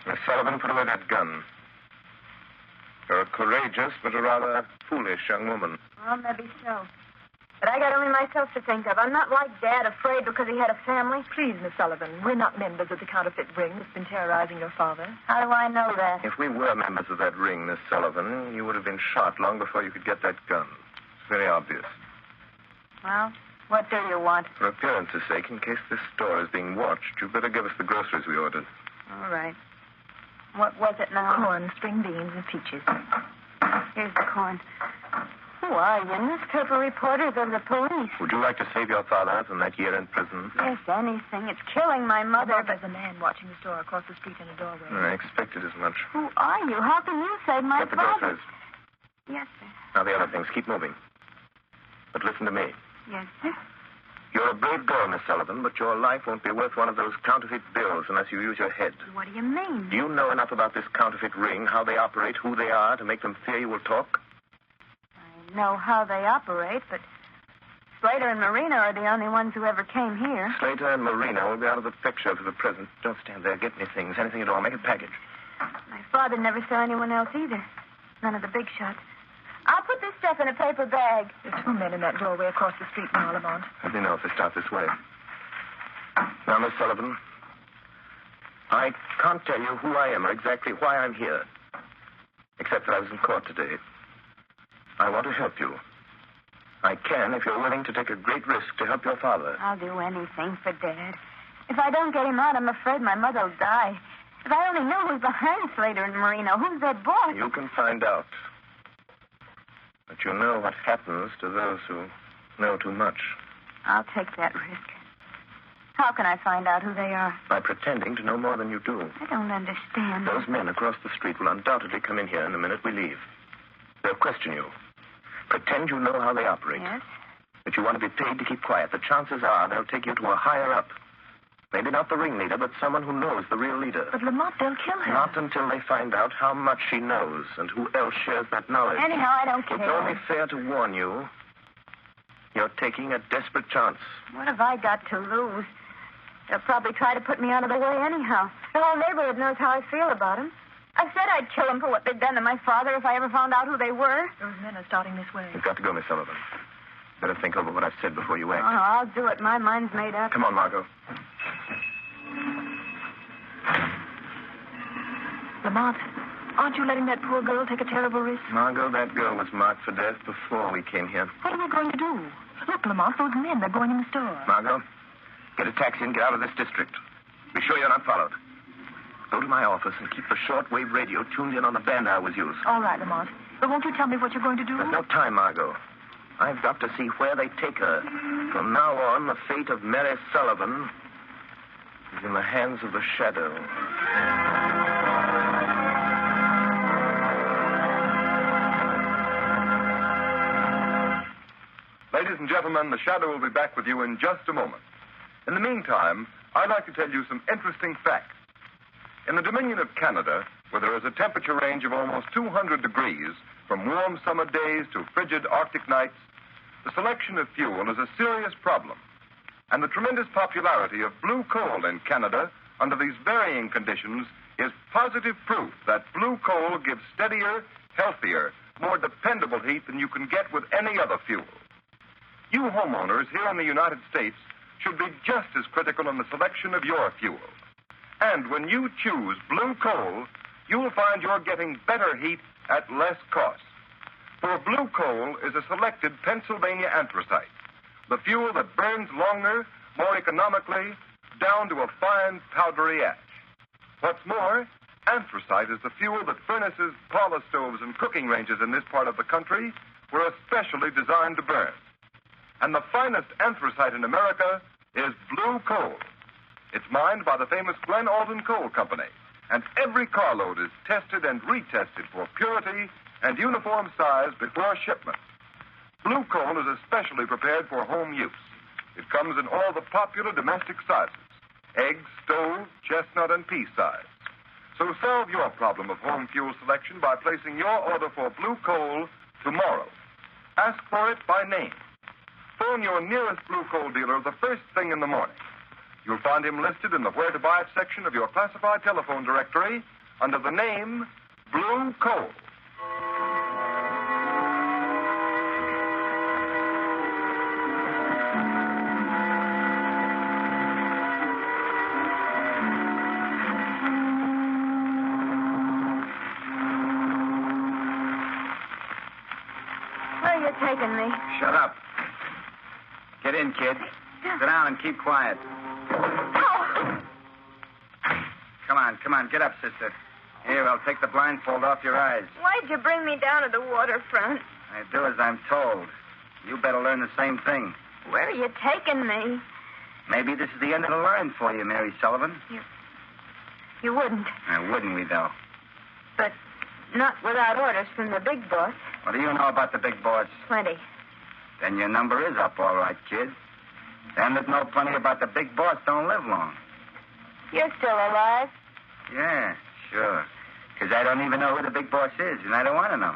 Speaker 8: Miss Sullivan, put away that gun. You're a courageous but a rather foolish young woman.
Speaker 3: Well, maybe so. But I got only myself to think of. I'm not like Dad, afraid because he had a family.
Speaker 10: Please, Miss Sullivan, we're not members of the counterfeit ring that's been terrorizing your father.
Speaker 3: How do I know that?
Speaker 8: If we were members of that ring, Miss Sullivan, you would have been shot long before you could get that gun. It's very obvious.
Speaker 3: Well, what do you want?
Speaker 8: For appearance's sake, in case this store is being watched, you'd better give us the groceries we ordered.
Speaker 3: All right. What was it now?
Speaker 10: Corn, string beans, and peaches.
Speaker 3: Here's the corn. Who are you? Newspaper reporters of the police.
Speaker 8: Would you like to save your father from that year in prison?
Speaker 3: Yes, anything. It's killing my mother, but...
Speaker 10: There's a man watching the store across the street in a doorway.
Speaker 8: I expected as much.
Speaker 3: Who are you? How can you save my
Speaker 8: Get the
Speaker 3: father?
Speaker 8: groceries.
Speaker 3: Yes, sir.
Speaker 8: Now the other things. Keep moving. But listen to me.
Speaker 3: Yes, sir.
Speaker 8: You're a brave girl, Miss Sullivan, but your life won't be worth one of those counterfeit bills unless you use your head.
Speaker 3: What do you mean?
Speaker 8: Do you know enough about this counterfeit ring, how they operate, who they are, to make them fear you will talk?
Speaker 3: I know how they operate, but Slater and Marina are the only ones who ever came here.
Speaker 8: Slater and Marina will be out of the picture for the present. Don't stand there. Get me things. Anything at all. Make a package.
Speaker 3: My father never saw anyone else either. None of the big shots. I'll put this stuff in a paper bag.
Speaker 10: There's 2 men in that doorway across the street now, Lamont.
Speaker 8: Let me know if they start this way. Now, Miss Sullivan, I can't tell you who I am or exactly why I'm here, except that I was in court today. I want to help you. I can if you're willing to take a great risk to help your father.
Speaker 3: I'll do anything for Dad. If I don't get him out, I'm afraid my mother will die. If I only knew who's behind Slater and Marino, who's their boss?
Speaker 8: You can find out. But you know what happens to those who know too much.
Speaker 3: I'll take that risk. How can I find out who they are?
Speaker 8: By pretending to know more than you do.
Speaker 3: I don't understand.
Speaker 8: Those men across the street will undoubtedly come in here in the minute we leave. They'll question you. Pretend you know how they operate.
Speaker 3: Yes?
Speaker 8: But you want to be paid to keep quiet. The chances are they'll take you to a higher up. Maybe not the ringleader, but someone who knows the real leader.
Speaker 10: But Lamont, they'll kill her.
Speaker 8: Not until they find out how much she knows and who else shares that knowledge.
Speaker 3: Anyhow, I don't care.
Speaker 8: It's only fair to warn you. You're taking a desperate chance.
Speaker 3: What have I got to lose? They'll probably try to put me out of the way anyhow. The whole neighborhood knows how I feel about them. I said I'd kill them for what they'd done to my father if I ever found out who they were.
Speaker 10: Those men are starting this way.
Speaker 8: You've got to go, Miss Sullivan. Better think over what I've said before you act.
Speaker 3: Oh, I'll do it. My mind's made up.
Speaker 8: Come on, Margot.
Speaker 10: Lamont, aren't you letting that poor girl take a terrible risk?
Speaker 8: Margot, that girl was marked for death before we came here.
Speaker 10: What are we going to do? Look, Lamont, those men, they're going in the store.
Speaker 8: Margot, get a taxi and get out of this district. Be sure you're not followed. Go to my office and keep the shortwave radio tuned in on the band I was used.
Speaker 10: All right, Lamont. But won't you tell me what you're going to do?
Speaker 8: There's no time, Margot. I've got to see where they take her. From now on, the fate of Mary Sullivan is in the hands of the shadow.
Speaker 6: Ladies and gentlemen, the Shadow will be back with you in just a moment. In the meantime, I'd like to tell you some interesting facts. In the Dominion of Canada, where there is a temperature range of almost 200 degrees, from warm summer days to frigid Arctic nights, the selection of fuel is a serious problem. And the tremendous popularity of blue coal in Canada under these varying conditions is positive proof that blue coal gives steadier, healthier, more dependable heat than you can get with any other fuel. You homeowners here in the United States should be just as critical in the selection of your fuel. And when you choose blue coal, you'll find you're getting better heat at less cost. For blue coal is a selected Pennsylvania anthracite, the fuel that burns longer, more economically, down to a fine powdery ash. What's more, anthracite is the fuel that furnaces, parlor stoves, and cooking ranges in this part of the country were especially designed to burn. And the finest anthracite in America is blue coal. It's mined by the famous Glen Alton Coal Company, and every carload is tested and retested for purity and uniform size before shipment. Blue coal is especially prepared for home use. It comes in all the popular domestic sizes: egg, stove, chestnut, and pea size. So solve your problem of home fuel selection by placing your order for blue coal tomorrow. Ask for it by name. Phone your nearest blue coal dealer the first thing in the morning. You'll find him listed in the Where to Buy It section of your classified telephone directory under the name Blue Coal.
Speaker 3: Where are you taking me?
Speaker 4: Shut up. Get in, kid. Sit down and keep quiet.
Speaker 3: Oh.
Speaker 4: Come on. Get up, sister. Here, I'll take the blindfold off your eyes.
Speaker 3: Why'd you bring me down to the waterfront?
Speaker 4: I do as I'm told. You better learn the same thing.
Speaker 3: Where are you taking me?
Speaker 4: Maybe this is the end of the line for you, Mary Sullivan.
Speaker 3: You wouldn't.
Speaker 4: Wouldn't we, though?
Speaker 3: But not without orders from the big boss.
Speaker 4: What do you know about the big boss?
Speaker 3: Plenty.
Speaker 4: Then your number is up, all right, kid. Them that know plenty about the big boss don't live long.
Speaker 3: You're still alive?
Speaker 4: Yeah, sure. Because I don't even know who the big boss is, and I don't want to know.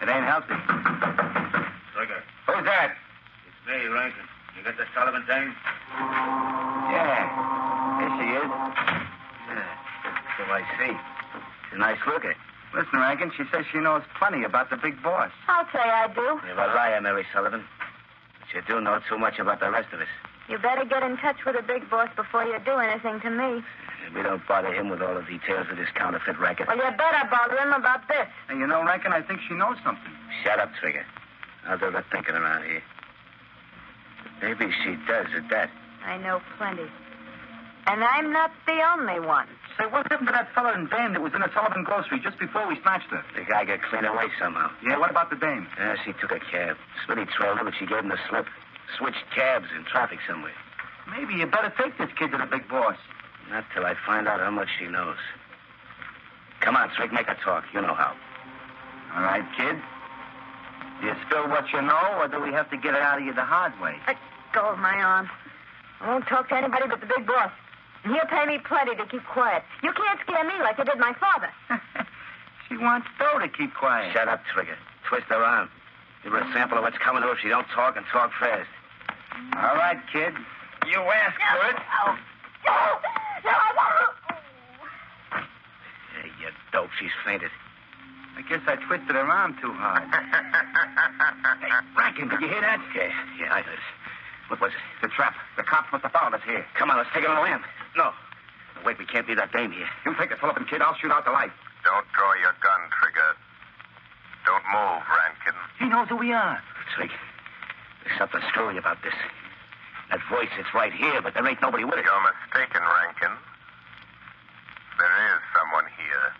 Speaker 4: It ain't healthy.
Speaker 7: Trigger.
Speaker 4: Who's that?
Speaker 7: It's me, Rankin. You got the Sullivan thing?
Speaker 4: Yeah. Here she is.
Speaker 7: So I see.
Speaker 4: She's a nice looker. Listen, Rankin, she says she knows plenty about the big boss.
Speaker 3: I'll say I do.
Speaker 7: You're a liar, Mary Sullivan. But you do know too much about the rest of us.
Speaker 3: You better get in touch with the big boss before you do anything to me.
Speaker 7: We don't bother him with all the details of this counterfeit racket.
Speaker 3: Well, you better bother him about this.
Speaker 4: And you know, Rankin, I think she knows something.
Speaker 7: Shut up, Trigger. I'll do the thinking around here. Maybe she does at that.
Speaker 3: I know plenty. And I'm not the only one.
Speaker 4: Say, what happened to that fella in dame that was in the Sullivan grocery just before we snatched her?
Speaker 7: The guy got clean away somehow.
Speaker 4: Yeah, what about the dame?
Speaker 7: Yeah, she took a cab. Smitty trailed her, but she gave him the slip. Switched cabs in traffic somewhere.
Speaker 4: Maybe you better take this kid to the big boss.
Speaker 7: Not till I find out how much she knows. Come on, Trig, make her talk. You know how.
Speaker 4: All right, kid. Do you spill what you know, or do we have to get it out of you the hard way?
Speaker 3: Let go of my arm. I won't talk to anybody but the big boss. And he'll pay me plenty to keep quiet. You can't scare me like you did my father.
Speaker 4: She wants Doe to keep quiet.
Speaker 7: Shut up, Trigger. Twist her arm. Give her a sample of what's coming to her if she don't talk, and talk fast.
Speaker 4: All right, kid. You asked for it.
Speaker 3: No, I won't.
Speaker 7: Hey, you dope. She's fainted.
Speaker 4: I guess I twisted her arm too hard.
Speaker 7: Hey, Rankin, did you hear that? Yeah, I heard it. What was it?
Speaker 4: The trap. The cops must have found us here.
Speaker 7: Come on, let's take it on the lamb. No. Wait, we can't leave that dame here.
Speaker 4: You take the Sullivan kid. I'll shoot out the light.
Speaker 8: Don't draw your gun, Trigger. Don't move, Rankin.
Speaker 4: He knows who we are.
Speaker 7: Trig, there's something screwy about this. That voice, it's right here, but there ain't nobody with it.
Speaker 8: You're mistaken, Rankin. There is someone here.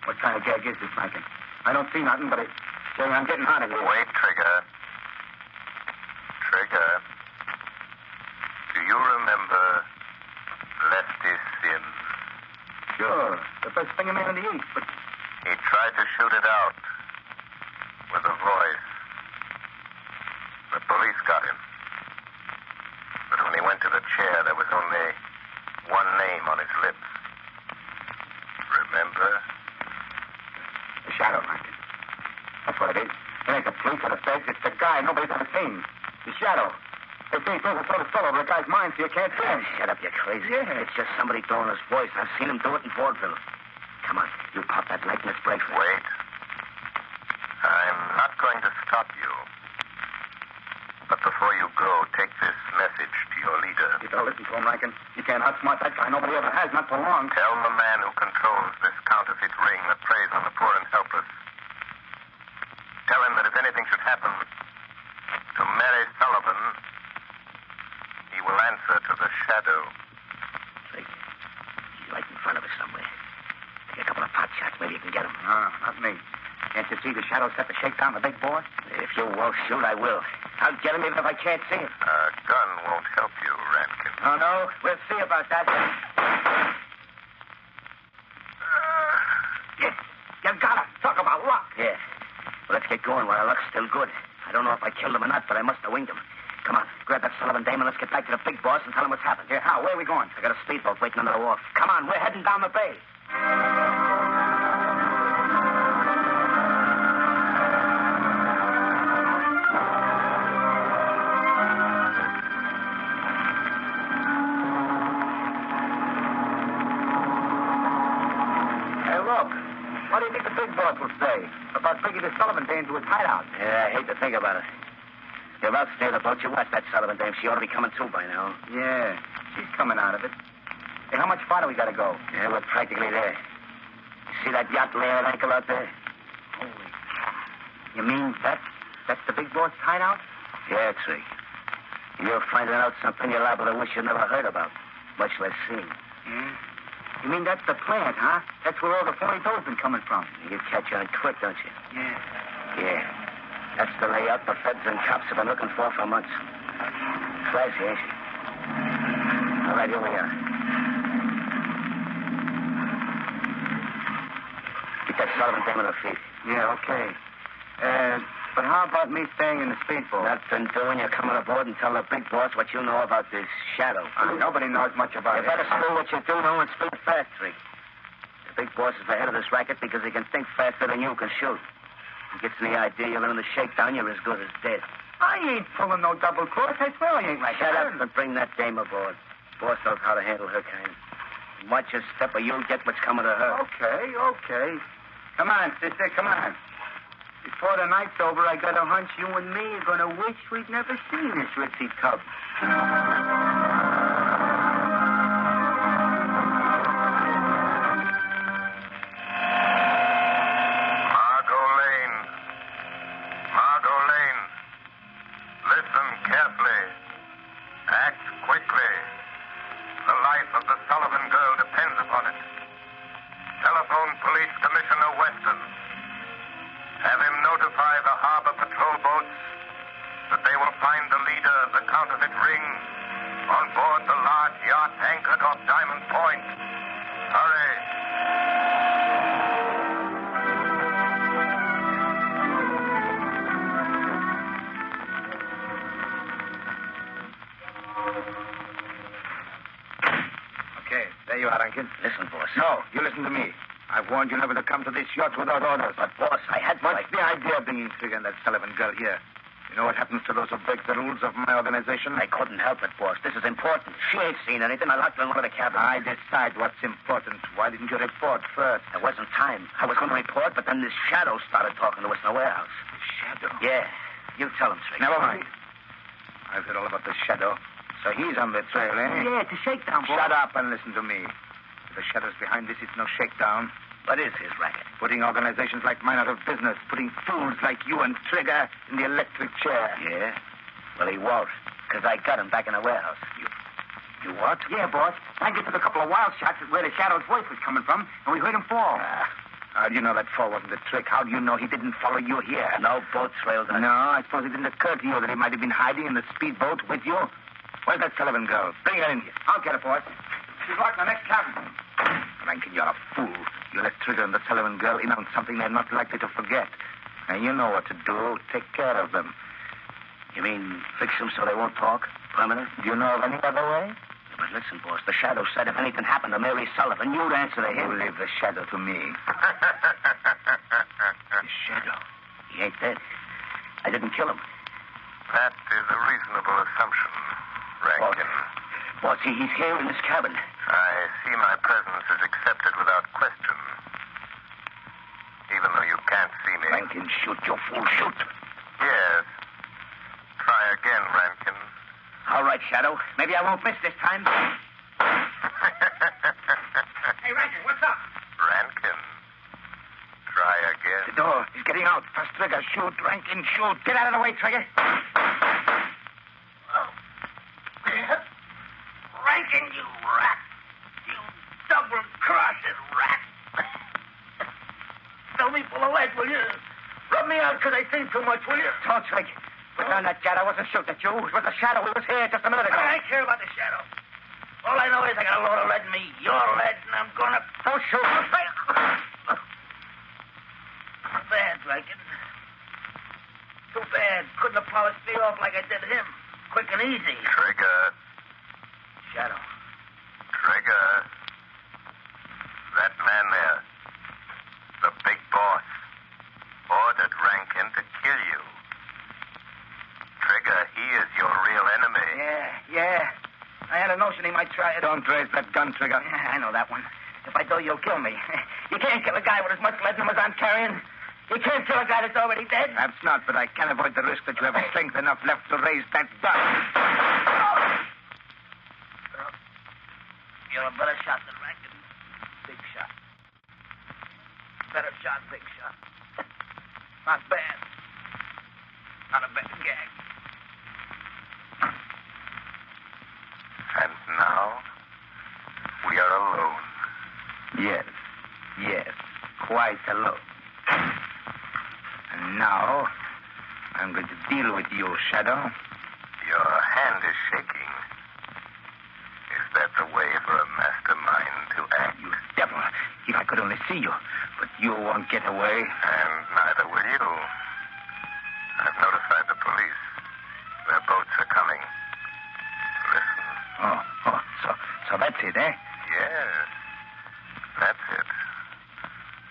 Speaker 4: What kind of gag is this, Rankin? I don't see nothing, but I'm getting out of here.
Speaker 8: Wait, Trigger. Trigger. Do you remember Lefty Sims?
Speaker 4: Sure. The best finger man in the East, but...
Speaker 8: He tried to shoot it out. with a voice. The police got him. But when he went to the chair, there was only one name on his lips. Remember?
Speaker 4: The shadow, Rankin. That's what it is. It ain't the police or the feds. It's the guy nobody's ever seen. The shadow. They say he throws a sort of spell over a guy's mind so you can't see him.
Speaker 5: Shut up, you crazy.
Speaker 4: Yeah.
Speaker 5: It's just somebody throwing his voice. I've seen him do it in vaudeville. Come on, you pop that leg and let's break for it.
Speaker 8: Wait. I'm not going to stop you. But before you go, take this message to your leader.
Speaker 4: You better listen to him, Rankin. You can't outsmart that guy. Nobody ever has, not for long.
Speaker 8: Tell the man who controls this counterfeit ring that preys on the poor and helpless. Tell him that if anything should happen to Mary Sullivan, he will answer to the shadow.
Speaker 5: Drake, he's right in front of us somewhere. Take a couple of pot shots. Maybe you can get him.
Speaker 4: No, not me. Can't you see the shadow set to shake down the big boss?
Speaker 5: If you won't shoot, I will. I'll get him even if I can't see him.
Speaker 8: A gun won't help you, Rankin.
Speaker 5: Oh, no? We'll see about that.
Speaker 4: You got him. Talk about luck.
Speaker 5: Yeah. Well, let's get going while our luck's still good. I don't know if I killed him or not, but I must have winged him. Come on, grab that Sullivan dame and let's get back to the big boss and tell him what's happened.
Speaker 4: Yeah, how? Where are we going?
Speaker 5: I got a speedboat waiting under the wharf. Come on, we're heading down the bay.
Speaker 4: Hey, look. What do you think the big boss will say about bringing the Sullivan dame to his hideout?
Speaker 5: Yeah, I hate to think about it. You're out near the boat. You watch that Sullivan dame. She ought to be coming too by now.
Speaker 4: Yeah, she's coming out of it. Hey, how much farther we got to go?
Speaker 5: Yeah, we're practically there. See that yacht laying at anchor out there?
Speaker 4: Holy cow. You mean that's the big boss hideout?
Speaker 5: Yeah, Tree. You're finding out something you're liable to wish you never heard about, much less seen.
Speaker 4: Yeah? You mean that's the plant, huh? That's where all the phony dough's been coming from.
Speaker 5: You catch on quick, don't you?
Speaker 4: Yeah.
Speaker 5: Yeah. That's the layout the feds and cops have been looking for months. Flashy, ain't she? All right, here we are. Get that Sullivan dame on her feet.
Speaker 4: Yeah, okay. But how about me staying in the speedboat?
Speaker 5: Nothing doing. You're coming aboard and tell the big boss what you know about this shadow.
Speaker 4: Nobody knows much about
Speaker 5: You
Speaker 4: it.
Speaker 5: better do what you do know and speak fast, Tree. The big boss is the head of this racket because he can think faster than you can shoot. He gets the idea you're in the shakedown, you're as good as dead.
Speaker 4: I ain't pulling no double cross. I swear I ain't like
Speaker 5: Shut
Speaker 4: that.
Speaker 5: up and bring that dame aboard. Boss knows how to handle her kind. And watch your step or you'll get what's coming to her.
Speaker 4: Okay. Come on, sister, come on. Before the night's over, I got a hunch you and me are going to wish we'd never seen this ritzy tub.
Speaker 8: Margot Lane. Listen carefully. Act quickly. The life of the Sullivan girl depends upon it. Telephone Police Commissioner Weston. Have him notify the harbor patrol boats that they will find the leader of the counterfeit ring on board the large yacht anchored off Diamond Point. Hurry.
Speaker 4: Okay, there you are, Rankin.
Speaker 5: Listen, boss.
Speaker 4: No, you listen to me. I've warned you never to come to this yacht without orders.
Speaker 5: But, boss, I had
Speaker 4: What's the idea of being intrigued on that Sullivan girl here? You know what happens to those who break the rules of my organization?
Speaker 5: I couldn't help it, boss. This is important. She ain't seen anything. I locked her in one of the cabins.
Speaker 4: I decide what's important. Why didn't you report first?
Speaker 5: There wasn't time. I was going to report, but then this shadow started talking to us in the warehouse.
Speaker 4: The shadow?
Speaker 5: Yeah. You tell him, Tree.
Speaker 4: Never mind. I've heard all about the shadow. So he's on the trail, eh?
Speaker 5: Yeah, it's a shakedown, boss.
Speaker 4: Shut up and listen to me. If the shadow's behind this, it's no shakedown.
Speaker 5: What is his racket?
Speaker 4: Putting organizations like mine out of business. Putting fools like you and Trigger in the electric chair.
Speaker 5: Yeah? Well, he won't, because I got him back in the warehouse.
Speaker 4: You what?
Speaker 5: Yeah, boss. I took a couple of wild shots at where the shadow's voice was coming from, and we heard him fall.
Speaker 4: How do you know that fall wasn't a trick? How do you know he didn't follow you here?
Speaker 5: No boat trailed us.
Speaker 4: No, I suppose it didn't occur to you that he might have been hiding in the speedboat with you? Where's that Sullivan girl? Bring her in here.
Speaker 5: I'll get her, boss. She's locked in the next cabin.
Speaker 4: Rankin, you're a fool. You let Trigger and the Sullivan girl in on something they're not likely to forget.
Speaker 7: Now, you know what to do. Take care of them.
Speaker 5: You mean fix them so they won't talk? Permanent?
Speaker 7: Do you know of any other way?
Speaker 5: But listen, boss, the Shadow said if anything happened to Mary Sullivan, you'd answer to him.
Speaker 7: You leave the Shadow to me.
Speaker 5: The Shadow? He ain't dead. I didn't kill him.
Speaker 8: That is a reasonable assumption, Rankin.
Speaker 5: Boss, he's here in this cabin.
Speaker 8: I see my presence is accepted without question. Even though you can't see me.
Speaker 5: Rankin, shoot, you fool, shoot.
Speaker 8: Yes. Try again, Rankin.
Speaker 5: All right, Shadow. Maybe I won't miss this time. Hey, Rankin, what's up?
Speaker 8: Rankin. Try again.
Speaker 5: The door. He's getting out. First trigger. Shoot, Rankin, shoot. Get out of the way, Trigger. Rankin, you rat. You double-crossed rat. Fill me full of lead, will you? Rub me out because I think too much, will you? Don't, Trick. Put down that gat. I wasn't shooting at you. It was the Shadow who was here just a minute ago. I don't care about the Shadow. All I know is I got a load of lead in me. Your lead, and I'm going to push you. Too bad, Rankin. Too bad. Couldn't have polished me off like I did him. Quick and easy.
Speaker 8: Trigger.
Speaker 5: Shadow.
Speaker 8: Trigger. That man there. The big boss. Ordered Rankin to kill you. Trigger, he is your real enemy.
Speaker 5: Yeah. I had a notion he might try it.
Speaker 7: Don't raise that gun, Trigger.
Speaker 5: Yeah, I know that one. If I do, you'll kill me. You can't kill a guy with as much lead in him as I'm carrying. You can't kill a guy that's already dead.
Speaker 7: Perhaps not, but I can't avoid the risk that you have strength enough left to raise that gun.
Speaker 5: You're a better shot than Rankin. Big shot. Better shot, big shot. Not bad. Not a bad gag.
Speaker 8: And now, we are alone.
Speaker 7: Yes. Quite alone. And now, I'm going to deal with you, Shadow.
Speaker 8: Your hand is shaking. Is that the way for a mastermind to act?
Speaker 7: You devil. If I could only see you. But you won't get away.
Speaker 8: And neither will you. I've notified the police. Their boats are coming. Listen.
Speaker 7: So that's it, eh?
Speaker 8: Yes. That's it.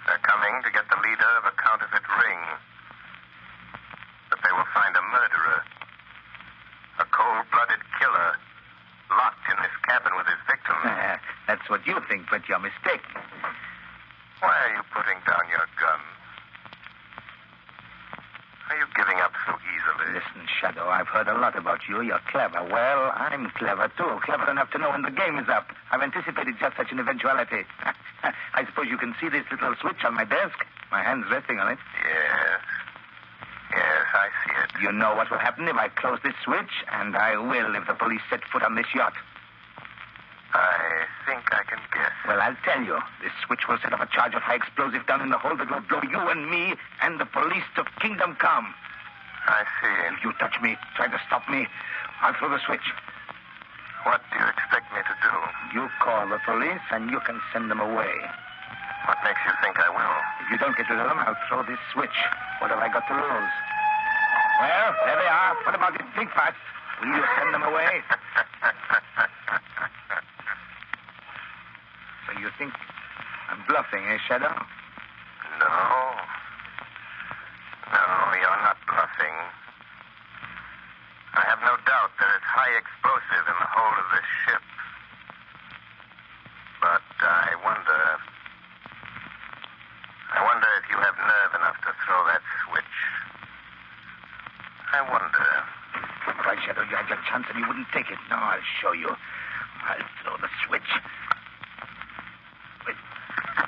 Speaker 8: They're coming to get the leader of a counterfeit ring. But they will find a murderer. A cold-blooded killer. Locked in this cabin with his victim.
Speaker 7: That's what you think, but you're mistaken.
Speaker 8: Why are you putting down your gun? Are you giving up so easily?
Speaker 7: Listen, Shadow, I've heard a lot about you. You're clever. Well, I'm clever, too. Clever enough to know when the game is up. I've anticipated just such an eventuality. I suppose you can see this little switch on my desk. My hand's resting on it.
Speaker 8: Yes, I see it.
Speaker 7: You know what will happen if I close this switch? And I will if the police set foot on this yacht.
Speaker 8: I think I can guess.
Speaker 7: Well, I'll tell you. This switch will set off a charge of high explosive down in the hold that will blow you and me and the police to kingdom come.
Speaker 8: I see.
Speaker 7: If you touch me, try to stop me, I'll throw the switch.
Speaker 8: What do you expect me to do?
Speaker 7: You call the police and you can send them away.
Speaker 8: What makes you think I will?
Speaker 7: If you don't get rid of them, I'll throw this switch. What have I got to lose? Well, there they are. What about it? Think fast. Will you send them away? So you think I'm bluffing, eh, Shadow?
Speaker 8: No, you're not bluffing. I have no doubt there is high explosive in the hold of this ship. But I wonder if you have nerve enough to throw that switch. I wonder.
Speaker 7: All right, Shadow, you had your chance and you wouldn't take it. No, I'll show you. I'll throw the switch.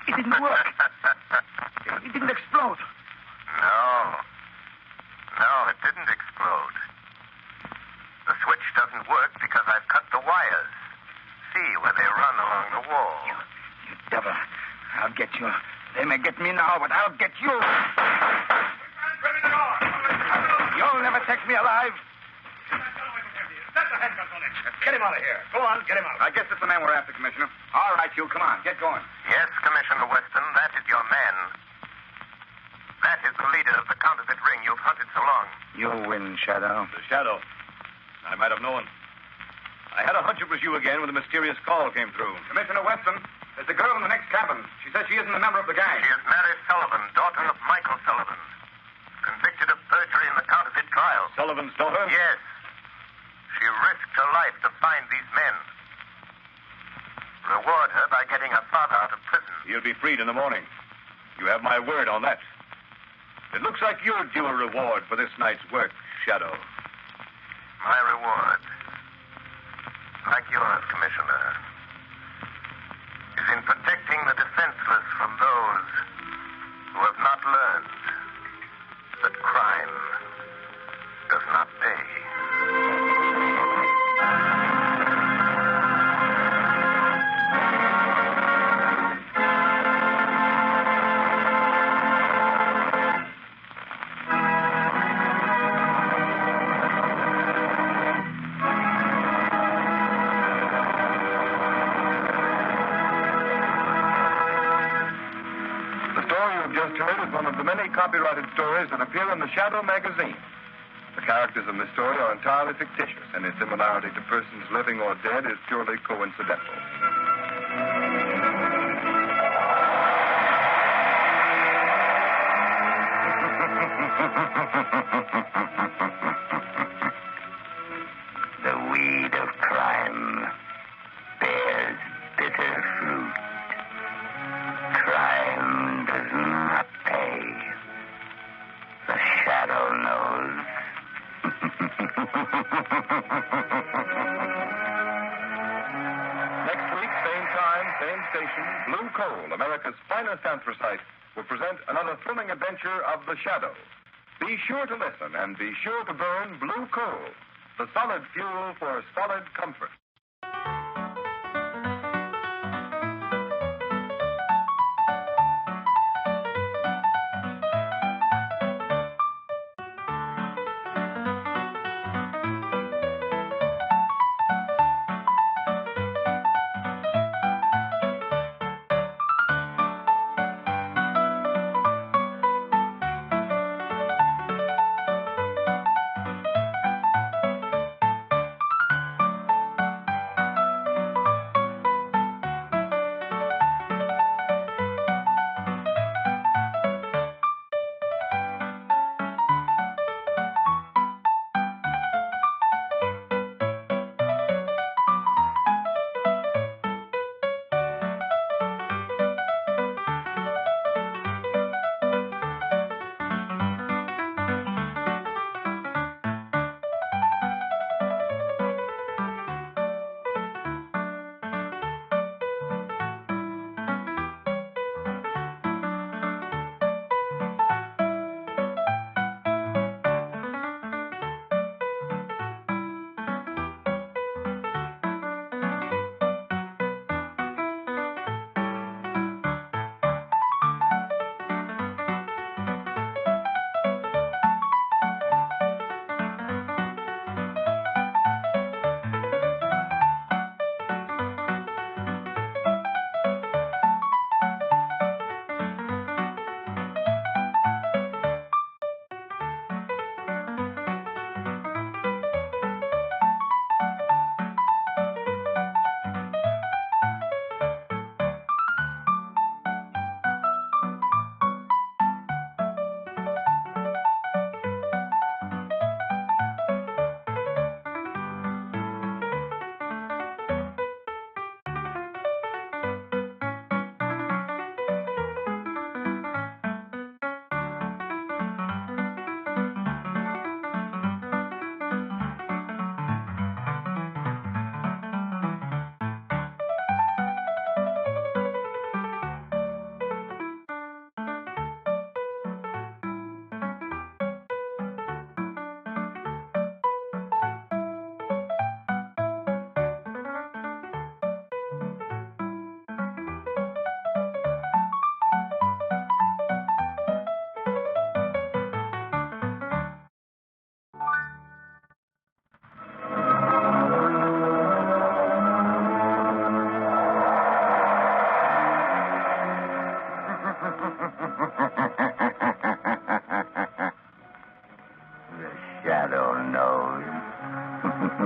Speaker 7: It didn't work. It didn't explode.
Speaker 8: No, it didn't explode. The switch doesn't work because I've cut the wires. See where they run along the wall.
Speaker 7: You devil. I'll get you. They may get me now, but I'll get you. You'll never take me alive.
Speaker 4: Get him out of here. Go on, get him out. I guess it's the man we're after, Commissioner. All right, you, come on, get going.
Speaker 8: Yes, Commissioner Weston, that is your man. That is the leader of the counterfeit ring you've hunted so long.
Speaker 7: You win, Shadow.
Speaker 11: The Shadow. I might have known. I had a hunch it was you again when the mysterious call came through.
Speaker 6: Commissioner Weston, there's a girl in the next cabin. She says she isn't a member of the gang.
Speaker 8: She is Mary Sullivan, daughter of Michael Sullivan, convicted of perjury in the counterfeit trial.
Speaker 11: Sullivan's daughter?
Speaker 8: Yes. She risked her life to find these men. Reward her by getting her father out of prison.
Speaker 11: He'll be freed in the morning. You have my word on that. It looks like you're due a reward for this night's work, Shadow.
Speaker 8: My reward, like yours, Commissioner, is in protecting the defenseless from those who have not learned that crime does not pay.
Speaker 6: One of the many copyrighted stories that appear in the Shadow magazine. The characters in this story are entirely fictitious, and its similarity to persons living or dead is purely coincidental.
Speaker 7: The weed of crime bears bitter fruit. Crime does not pay. The Shadow knows.
Speaker 6: Next week, same time, same station, Blue Coal, America's finest anthracite, will present another thrilling adventure of the Shadow. Be sure to listen and be sure to burn Blue Coal, the solid fuel for solid comfort.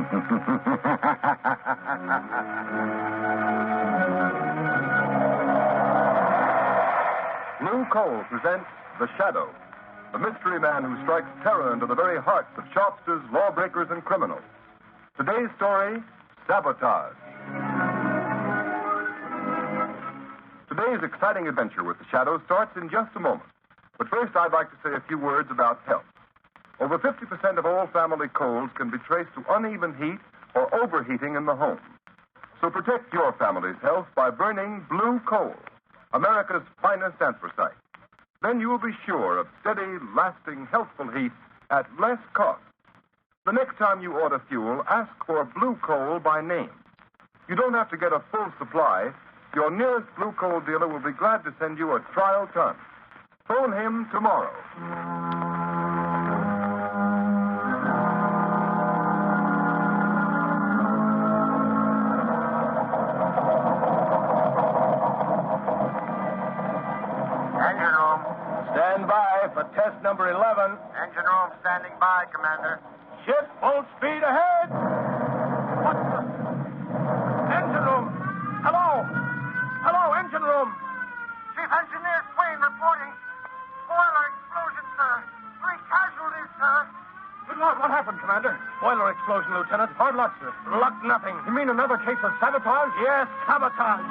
Speaker 6: Blue Coal presents The Shadow, the mystery man who strikes terror into the very hearts of shopsters, lawbreakers, and criminals. Today's story, Sabotage. Today's exciting adventure with The Shadow starts in just a moment. But first, I'd like to say a few words about health. Over 50% of all family colds can be traced to uneven heat or overheating in the home. So protect your family's health by burning blue coal, America's finest anthracite. Then you will be sure of steady, lasting, healthful heat at less cost. The next time you order fuel, ask for blue coal by name. You don't have to get a full supply. Your nearest blue coal dealer will be glad to send you a trial ton. Phone him tomorrow.
Speaker 2: Engine room.
Speaker 4: Stand by for test number 11.
Speaker 2: Engine room standing by, Commander.
Speaker 4: Ship full speed ahead. What the? Engine room. Hello. Hello, engine room.
Speaker 2: Chief Engineer Swain reporting. Boiler explosion, sir. 3 casualties, sir.
Speaker 4: Good Lord, what happened, Commander? Boiler explosion, Lieutenant. Hard luck, sir. Luck nothing. You mean another case of sabotage? Yes, sabotage.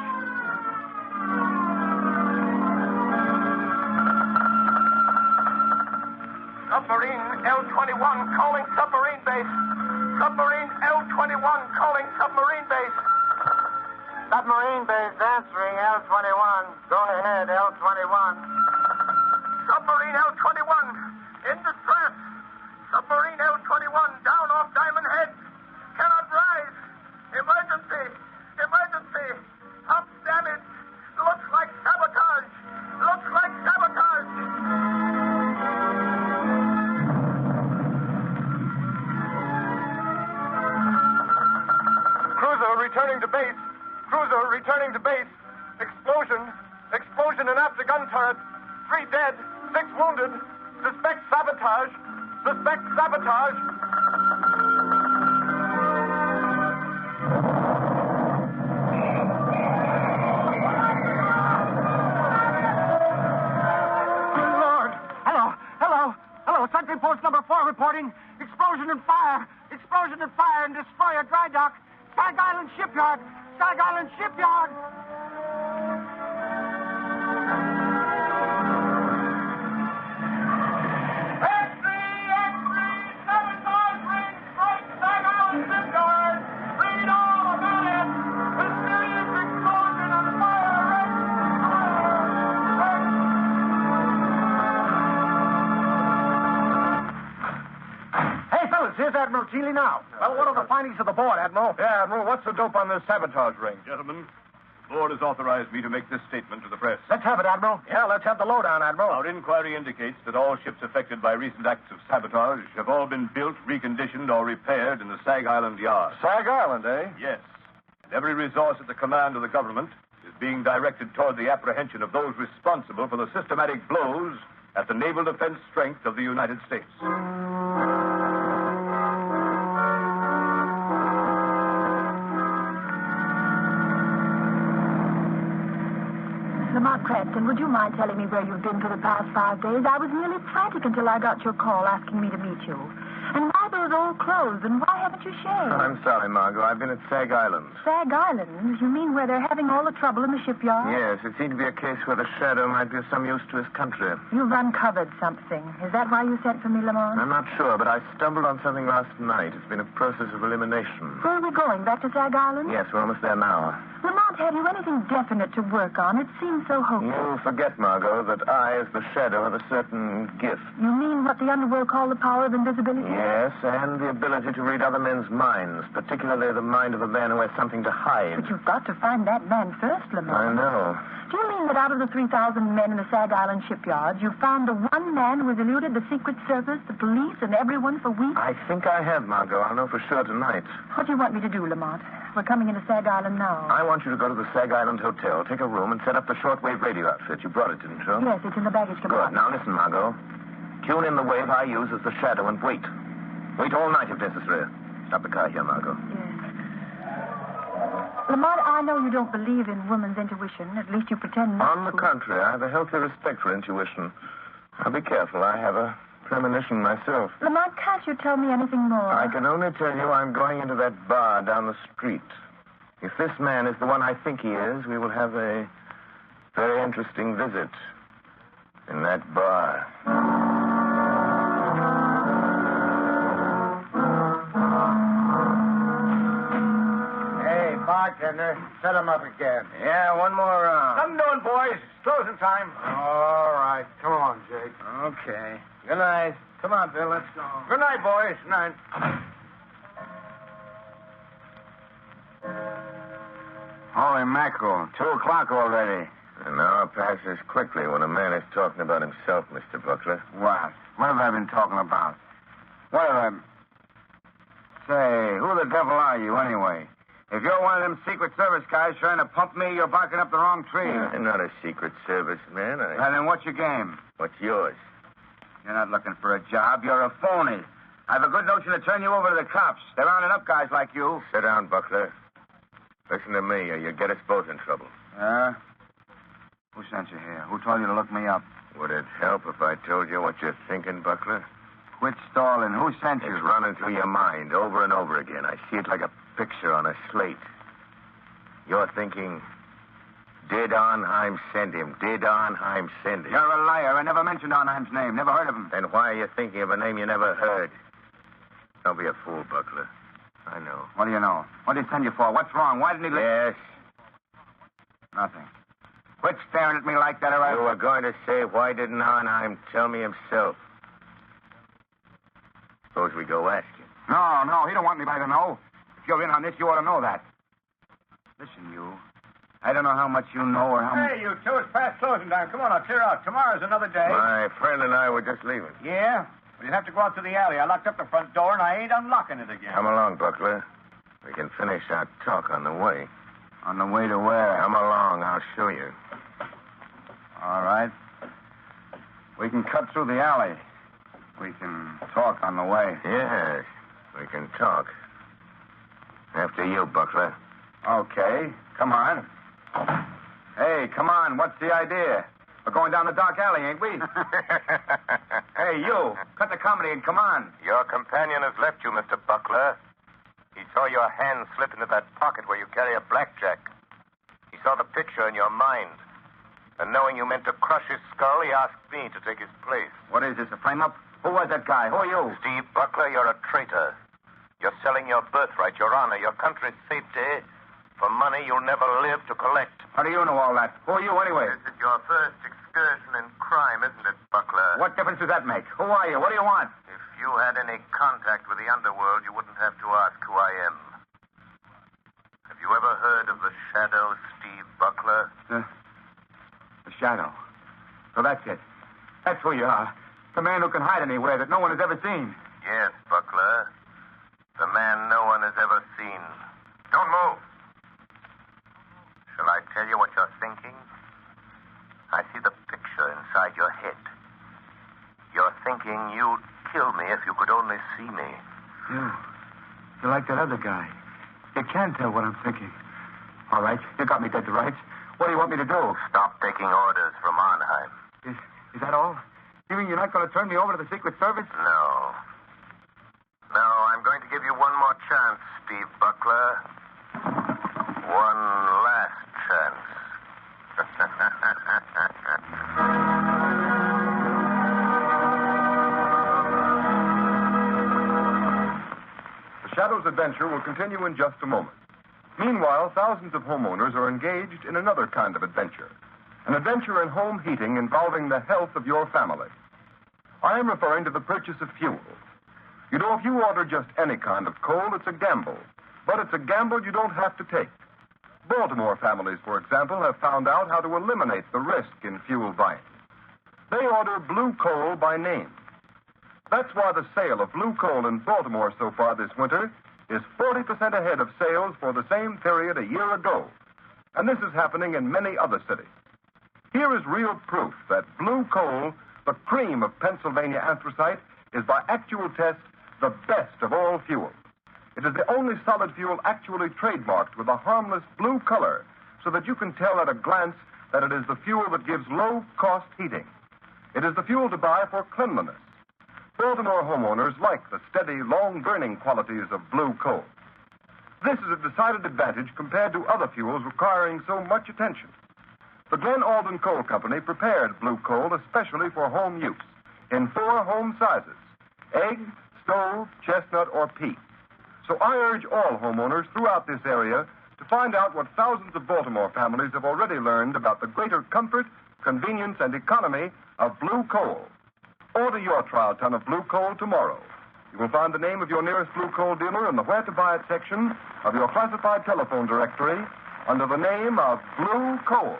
Speaker 2: Submarine L-21 calling submarine base. Submarine L-21 calling submarine base. Submarine base answering L-21. Go ahead, L-21. Submarine L-21 in distress. Submarine L-21 down off Diamond Head. Cannot rise. Emergency. Emergency. Pump damage. Looks like sabotage. Looks like sabotage.
Speaker 6: Cruiser returning to base. Cruiser returning to base. Explosion. Explosion in after gun turret. 3 dead. 6 wounded. Suspect sabotage. Suspect sabotage.
Speaker 4: Good Lord. Hello. Hello. Hello. Sentry post number 4 reporting. Explosion and fire. Explosion and fire in destroyer dry dock. Stag Island Shipyard. Stag Island Shipyard.
Speaker 2: Sabotage ring strike Stag Island Shipyard. Read all about it. Mysterious explosion and fire
Speaker 4: Hey, fellas, here's Admiral Keeley now. Well, what are the findings of the board, Admiral?
Speaker 6: Yeah, Admiral, what's the dope on this sabotage ring?
Speaker 11: Gentlemen, the board has authorized me to make this statement to the press.
Speaker 4: Let's have it, Admiral. Yeah, let's have the lowdown, Admiral.
Speaker 11: Our inquiry indicates that all ships affected by recent acts of sabotage have all been built, reconditioned, or repaired in the Sag Island yard.
Speaker 6: Sag Island, eh?
Speaker 11: Yes. And every resource at the command of the government is being directed toward the apprehension of those responsible for the systematic blows at the naval defense strength of the United States.
Speaker 3: Lamont Cranston, would you mind telling me where you've been for the past 5 days? I was nearly frantic until I got your call asking me to meet you. And why those old clothes, and why haven't you shaved?
Speaker 8: I'm sorry, Margot. I've been at Sag Island.
Speaker 3: Sag Island? You mean where they're having all the trouble in the shipyard?
Speaker 8: Yes, it seemed to be a case where the Shadow might be of some use to his country.
Speaker 3: You've uncovered something. Is that why you sent for me, Lamont?
Speaker 8: I'm not sure, but I stumbled on something last night. It's been a process of elimination.
Speaker 3: Where are we going? Back to Sag Island?
Speaker 8: Yes, we're almost there now.
Speaker 3: Lamont, have you anything definite to work on? It seems so hopeless.
Speaker 8: You forget, Margot, that I, as the Shadow, have a certain gift.
Speaker 3: You mean what the underworld call the power of invisibility?
Speaker 8: Yes, and the ability to read other men's minds, particularly the mind of a man who has something to hide.
Speaker 3: But you've got to find that man first, Lamont.
Speaker 8: I know.
Speaker 3: Do you mean that out of the 3,000 men in the Sag Island shipyard, you found the one man who has eluded the Secret Service, the police, and everyone for weeks?
Speaker 8: I think I have, Margot. I'll know for sure tonight.
Speaker 3: What do you want me to do, Lamont? We're coming into Sag Island now.
Speaker 8: I want you to go to the Sag Island Hotel, take a room, and set up the shortwave radio outfit. You brought it, didn't you?
Speaker 3: Yes, it's in the baggage
Speaker 8: Good.
Speaker 3: compartment.
Speaker 8: Now listen, Margot. Tune in the wave I use as the Shadow and wait. Wait all night if necessary. Stop the car here, Margot.
Speaker 10: Yes. Lamont, I know you don't believe in woman's intuition. At least you pretend not
Speaker 8: On the
Speaker 10: to.
Speaker 8: contrary, I have a healthy respect for intuition. Now, be careful. I have a premonition myself.
Speaker 10: Lamont, can't you tell me anything more?
Speaker 8: I can only tell you I'm going into that bar down the street. If this man is the one I think he is, we will have a very interesting visit in that bar.
Speaker 4: Bartender, set him up again.
Speaker 7: Yeah, one more round.
Speaker 4: I'm doing, boys. It's closing time.
Speaker 7: All right. Come on, Jake.
Speaker 4: Okay. Good night.
Speaker 7: Come on, Bill. Let's go.
Speaker 4: Good night, boys. Good night.
Speaker 7: Holy mackerel. 2 o'clock already.
Speaker 8: An hour passes quickly when a man is talking about himself, Mr. Buckler.
Speaker 7: What? What have I been talking about? What have I... Say, who the devil are you, anyway? If you're one of them Secret Service guys trying to pump me, you're barking up the wrong tree.
Speaker 8: I'm not a Secret Service man.
Speaker 7: Well, then what's your game?
Speaker 8: What's yours?
Speaker 7: You're not looking for a job. You're a phony. I have a good notion to turn you over to the cops. They're rounding up guys like you.
Speaker 8: Sit down, Buckler. Listen to me, or you'll get us both in trouble.
Speaker 7: Who sent you here? Who told you to look me up?
Speaker 8: Would it help if I told you what you're thinking, Buckler?
Speaker 7: Quit stalling. Who sent you?
Speaker 8: It's running through your mind over and over again. I see it like a picture on a slate. You're thinking, did Arnheim send him? Did Arnheim send him?
Speaker 7: You're a liar. I never mentioned Arnheim's name. Never heard of him.
Speaker 8: Then why are you thinking of a name you never heard? Don't be a fool, Buckler. I know.
Speaker 7: What do you know? What did he send you for? What's wrong? Why didn't he...
Speaker 8: Yes.
Speaker 7: Nothing. Quit staring at me like that, or I...
Speaker 8: You were going to say, why didn't Arnheim tell me himself? Suppose we go ask him.
Speaker 7: No, he don't want anybody to know. If you're in on this, you ought to know that. Listen, you. I don't know how much you know or how much...
Speaker 4: Hey, you two, it's past closing time. Come on, I'll clear out. Tomorrow's another day.
Speaker 8: My friend and I were just leaving.
Speaker 4: Yeah? Well, you'll have to go out to the alley. I locked up the front door, and I ain't unlocking it again.
Speaker 8: Come along, Buckler. We can finish our talk on the way.
Speaker 7: On the way to where?
Speaker 8: Come along, I'll show you.
Speaker 7: All right. We can cut through the alley. We can talk on the way.
Speaker 8: Yes, we can talk. After you, Buckler.
Speaker 7: Okay, come on. Hey, come on, what's the idea? We're going down the dark alley, ain't we? Hey, you, cut the comedy and come on.
Speaker 8: Your companion has left you, Mr. Buckler. He saw your hand slip into that pocket where you carry a blackjack. He saw the picture in your mind. And knowing you meant to crush his skull, he asked me to take his place.
Speaker 7: What is this, a frame-up? Who was that guy? Who are you?
Speaker 8: Steve Buckler, you're a traitor. You're selling your birthright, your honor, your country's safety for money you'll never live to collect.
Speaker 7: How do you know all that? Who are you, anyway?
Speaker 8: This is your first excursion in crime, isn't it, Buckler?
Speaker 7: What difference does that make? Who are you? What do you want?
Speaker 8: If you had any contact with the underworld, you wouldn't have to ask who I am. Have you ever heard of the Shadow, Steve Buckler?
Speaker 7: The Shadow. So that's it. That's who you are. The man who can hide anywhere that no one has ever seen.
Speaker 8: Yes, Buckler. The man no one has ever seen. Don't move. Shall I tell you what you're thinking? I see the picture inside your head. You're thinking you'd kill me if you could only see me.
Speaker 7: You're like that other guy. You can tell what I'm thinking. All right, you got me dead to rights. What do you want me to do?
Speaker 8: Stop taking orders from Arnheim.
Speaker 7: Is that all? You mean you're not going to turn me over to the Secret Service?
Speaker 8: No. No, I'm going to give you one more chance, Steve Buckler. One last chance.
Speaker 6: The Shadow's adventure will continue in just a moment. Meanwhile, thousands of homeowners are engaged in another kind of adventure. An adventure in home heating involving the health of your family. I am referring to the purchase of fuel. You know, if you order just any kind of coal, it's a gamble. But it's a gamble you don't have to take. Baltimore families, for example, have found out how to eliminate the risk in fuel buying. They order blue coal by name. That's why the sale of blue coal in Baltimore so far this winter is 40% ahead of sales for the same period a year ago. And this is happening in many other cities. Here is real proof that blue coal, the cream of Pennsylvania anthracite, is by actual test the best of all fuels. It is the only solid fuel actually trademarked with a harmless blue color, so that you can tell at a glance that it is the fuel that gives low-cost heating. It is the fuel to buy for cleanliness. Baltimore homeowners like the steady, long-burning qualities of blue coal. This is a decided advantage compared to other fuels requiring so much attention. The Glen Alden Coal Company prepared blue coal especially for home use in 4 home sizes: egg, stove, chestnut, or peat. So I urge all homeowners throughout this area to find out what thousands of Baltimore families have already learned about the greater comfort, convenience, and economy of blue coal. Order your trial ton of blue coal tomorrow. You will find the name of your nearest blue coal dealer in the Where to Buy It section of your classified telephone directory under the name of Blue Coal.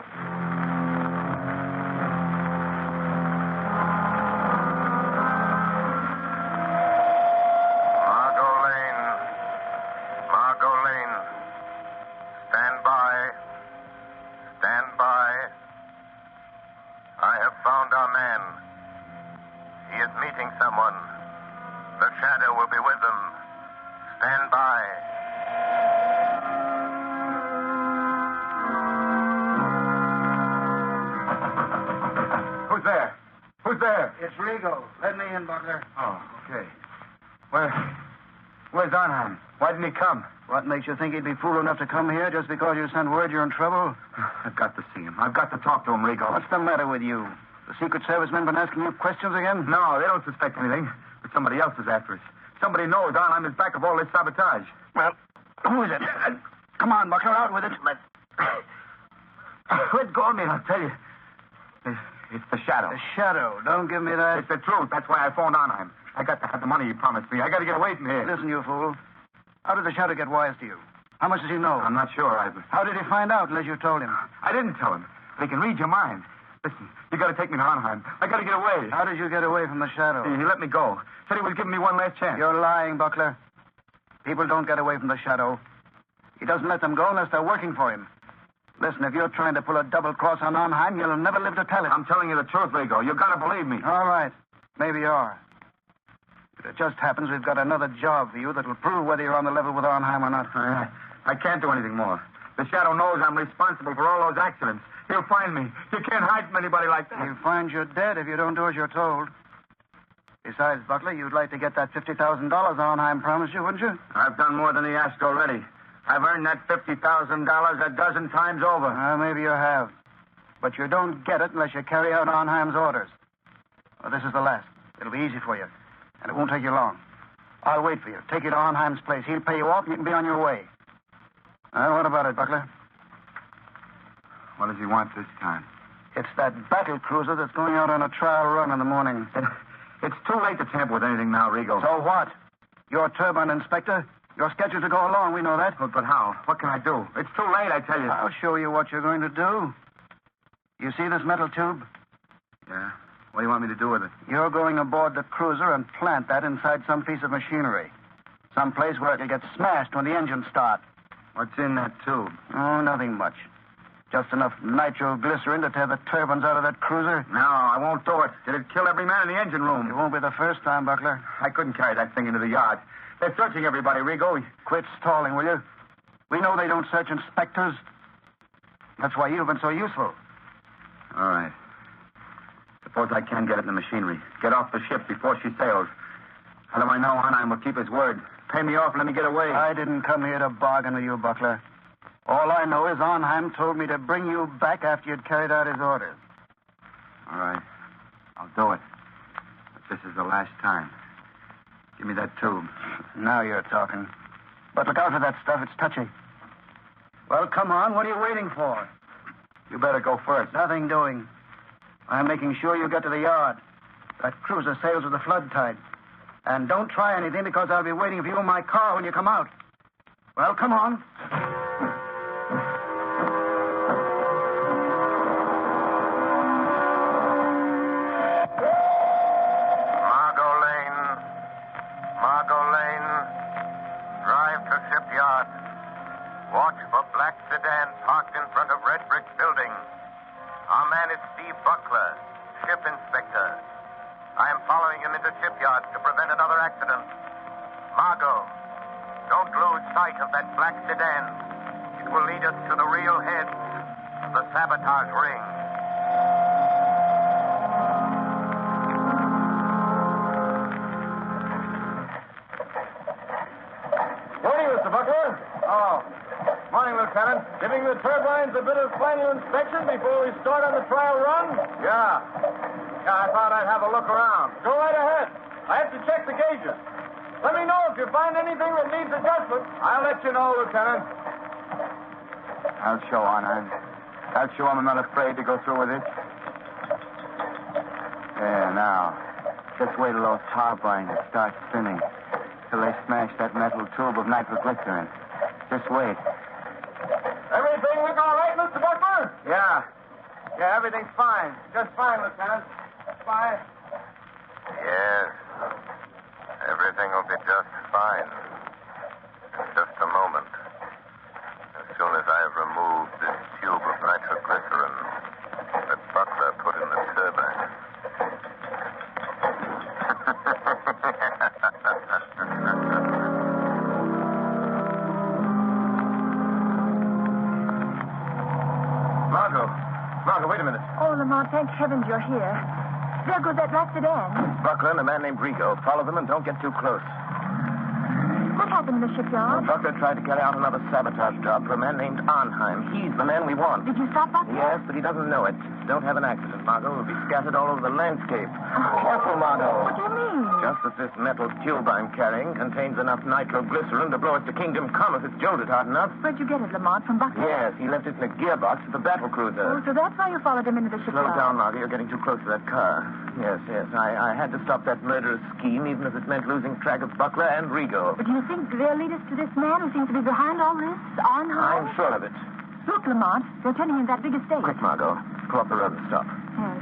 Speaker 4: Where's Arnheim? Why didn't he come?
Speaker 12: What makes you think he'd be fool enough to come here just because you sent word you're in trouble?
Speaker 4: I've got to see him. I've got to talk to him, Rigo.
Speaker 12: What's the matter with you? The Secret Service men been asking you questions again?
Speaker 4: No, they don't suspect anything. But somebody else is after us. Somebody knows Arnheim is back of all this sabotage.
Speaker 12: Well, who is it? Come on, Buckler, out with it.
Speaker 4: Let go of me, I'll tell you. It's the Shadow.
Speaker 12: The Shadow? Don't give me that.
Speaker 4: It's the truth. That's why I phoned Arnheim. I got to have the money he promised me. I got to get away from here.
Speaker 12: Listen, you fool. How did the Shadow get wise to you? How much does he know?
Speaker 4: I'm not sure.
Speaker 12: How did he find out unless you told him?
Speaker 4: I didn't tell him. But he can read your mind. Listen, you got to take me to Arnheim. I got to get away.
Speaker 12: How did you get away from the Shadow?
Speaker 4: He let me go. Said he was giving me one last chance.
Speaker 12: You're lying, Buckler. People don't get away from the Shadow. He doesn't let them go unless they're working for him. Listen, if you're trying to pull a double cross on Arnheim, you'll never live to tell it.
Speaker 4: I'm telling you the truth, Rigo. You got to believe me.
Speaker 12: All right. Maybe you are. But it just happens we've got another job for you that will prove whether you're on the level with Arnheim or not.
Speaker 4: I can't do anything more. The Shadow knows I'm responsible for all those accidents. He'll find me. You can't hide from anybody like that.
Speaker 12: He'll find you're dead if you don't do as you're told. Besides, Buckler, you'd like to get that $50,000 Arnheim promised you, wouldn't you?
Speaker 4: I've done more than he asked already. I've earned that $50,000 a dozen times over.
Speaker 12: Maybe you have. But you don't get it unless you carry out Arnheim's orders. Well, this is the last. It'll be easy for you. And it won't take you long. I'll wait for you. Take you to Arnheim's place. He'll pay you off and you can be on your way. What about it, Buckler?
Speaker 4: What does he want this time?
Speaker 12: It's that battle cruiser that's going out on a trial run in the morning.
Speaker 4: It's too late to tamper with anything now, Rigo.
Speaker 12: So what? You're a turbine inspector. You're scheduled to go along. We know that.
Speaker 4: But how? What can I do? It's too late, I tell you.
Speaker 12: I'll show you what you're going to do. You see this metal tube?
Speaker 4: Yeah. What do you want me to do with it?
Speaker 12: You're going aboard the cruiser and plant that inside some piece of machinery. Some place where it'll get smashed when the engines start.
Speaker 4: What's in that tube?
Speaker 12: Oh, nothing much. Just enough nitroglycerin to tear the turbines out of that cruiser.
Speaker 4: No, I won't do it. It'll kill every man in the engine room.
Speaker 12: It won't be the first time, Buckler.
Speaker 4: I couldn't carry that thing into the yard. They're searching everybody, Rigo.
Speaker 12: Quit stalling, will you? We know they don't search inspectors. That's why you've been so useful.
Speaker 4: All right. Suppose I can get it in the machinery. Get off the ship before she sails. How do I know Arnheim will keep his word? Pay me off, let me get away.
Speaker 12: I didn't come here to bargain with you, Buckler. All I know is Arnheim told me to bring you back after you'd carried out his orders.
Speaker 4: All right. I'll do it. But this is the last time. Give me that tube.
Speaker 12: Now you're talking. But look out for that stuff. It's touchy. Well, come on. What are you waiting for?
Speaker 4: You better go first.
Speaker 12: Nothing doing. I'm making sure you get to the yard. That cruiser sails with the flood tide. And don't try anything because I'll be waiting for you in my car when you come out. Well, come on.
Speaker 13: Margot Lane. Drive to shipyard. Watch for black sedan parked in front of red brick building. Our man is Steve Buckler, ship inspector. I am following him into shipyard to prevent another accident. Margot. Don't lose sight of that black sedan. It will lead us to the real head of the Sabotage ring.
Speaker 11: Morning, Mr. Buckler. Oh, morning, Lieutenant. Giving the turbines a bit of final inspection before we start on the trial run? Yeah, I thought I'd have a look around. Go right ahead. I have to check the gauges. Let me know if you find anything that needs adjustment. I'll let you know, Lieutenant.
Speaker 12: I'll show on. I'll show I'm not afraid to go through with it. There, now. Just wait till those turbines start spinning. Till they smash that metal tube of nitroglycerin. Just wait.
Speaker 11: Everything look all right, Mr. Buckler?
Speaker 12: Yeah, everything's fine. Just fine, Lieutenant. Fine.
Speaker 13: Yes. Everything will be just fine. In just a moment. As soon as I have removed this tube of nitroglycerin that Buckler put in the turbine.
Speaker 11: Margot, wait a minute.
Speaker 10: Oh, Lamont, thank heavens you're here. There goes that black sedan.
Speaker 11: Buckler and a man named Rigo. Follow them and don't get too close.
Speaker 10: What happened in the shipyard?
Speaker 11: Buckler tried to carry out another sabotage job for a man named Arnheim. He's the man we want.
Speaker 10: Did you stop Buckler?
Speaker 11: Yes, but he doesn't know it. Don't have an accident, Margot. We'll be scattered all over the landscape. Careful, Margot.
Speaker 10: What do you mean?
Speaker 11: Just that this metal tube I'm carrying contains enough nitroglycerin to blow us to Kingdom Come if it's jolted hard enough.
Speaker 10: Where'd you get it, Lamont? From Buckler?
Speaker 11: Yes, he left it in a gearbox at the battle cruiser.
Speaker 10: Oh, so that's why you followed him into the
Speaker 11: Slow
Speaker 10: shipyard.
Speaker 11: down, Margot. You're getting too close to that car. Yes. I had to stop that murderous scheme, even if it meant losing track of Buckler and Rigo.
Speaker 10: But do you think they'll lead us to this man who seems to be behind all this, Arnheim?
Speaker 11: I'm sure of it.
Speaker 10: Look, Lamont, they're turning in that big estate.
Speaker 11: Quick, Margot. Pull up the road and stop.
Speaker 10: Yes.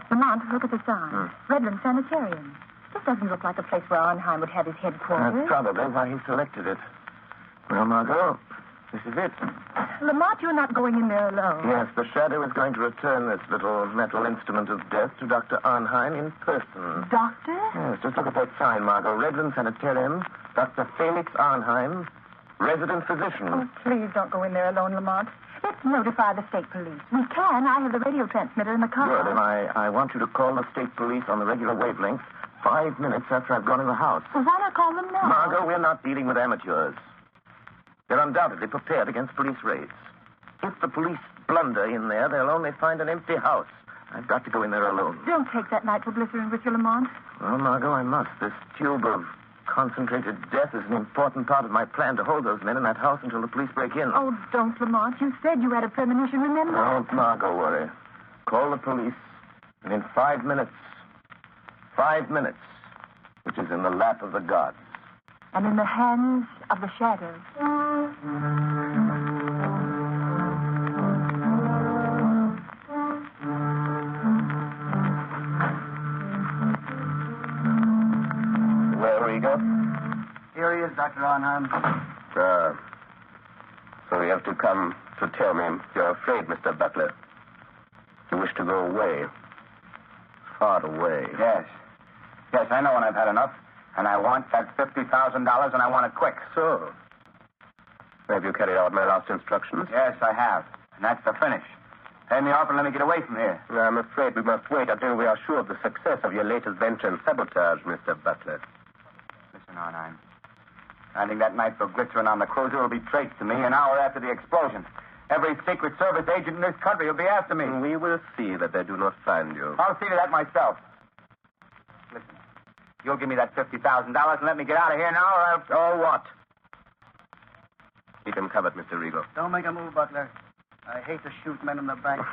Speaker 10: Lamont, look at the sign. Redland Sanitarium. This doesn't look like a place where Arnheim would have his headquarters.
Speaker 11: That's probably why he selected it. Well, Margot, this is it.
Speaker 10: Lamont, you're not going in there alone.
Speaker 11: Yes, the Shadow is going to return this little metal instrument of death to Dr. Arnheim in person.
Speaker 10: Doctor?
Speaker 11: Yes, just look at that sign, Margot. Redland Sanitarium, Dr. Felix Arnheim, resident physician.
Speaker 10: Oh, please don't go in there alone, Lamont. Let's notify the state police. We can. I have the radio transmitter in the car.
Speaker 11: Good, and I want you to call the state police on the regular wavelength 5 minutes after I've gone in the house.
Speaker 10: Well, why not call them now?
Speaker 11: Margot, we're not dealing with amateurs. They're undoubtedly prepared against police raids. If the police blunder in there, they'll only find an empty house. I've got to go in there alone.
Speaker 10: Don't take that nitroglycerin with you, Lamont.
Speaker 11: Well, Margot, I must. This tube of concentrated death is an important part of my plan to hold those men in that house until the police break in.
Speaker 10: Oh, don't, Lamont. You said you had a premonition, remember?
Speaker 11: Don't, Margot, worry. Call the police, and in 5 minutes, which is in the lap of the gods.
Speaker 10: And in the hands of the shadows.
Speaker 11: Where we go?
Speaker 12: Here he is, Dr. Arnheim.
Speaker 8: So you have to come to tell me you're afraid, Mr. Butler. You wish to go away. Far away.
Speaker 12: Yes. Yes, I know when I've had enough. And I want that $50,000, and I want it quick.
Speaker 8: So, have you carried out my last instructions?
Speaker 12: Yes, I have. And that's the finish. Pay me off and let me get away from here.
Speaker 8: I'm afraid we must wait until we are sure of the success of your latest venture in sabotage, Mr. Butler.
Speaker 12: Listen, Arnheim. Finding that nitroglycerin on the cruiser will be traced to me an hour after the explosion. Every Secret Service agent in this country will be after me.
Speaker 8: We will see that they do not find you.
Speaker 12: I'll see to that myself. Listen, you'll give me that $50,000 and let me get out of here now, or I'll...
Speaker 8: Oh, what? Keep him covered, Mr. Rigo.
Speaker 12: Don't make a move, Butler. I hate to shoot men in the bank.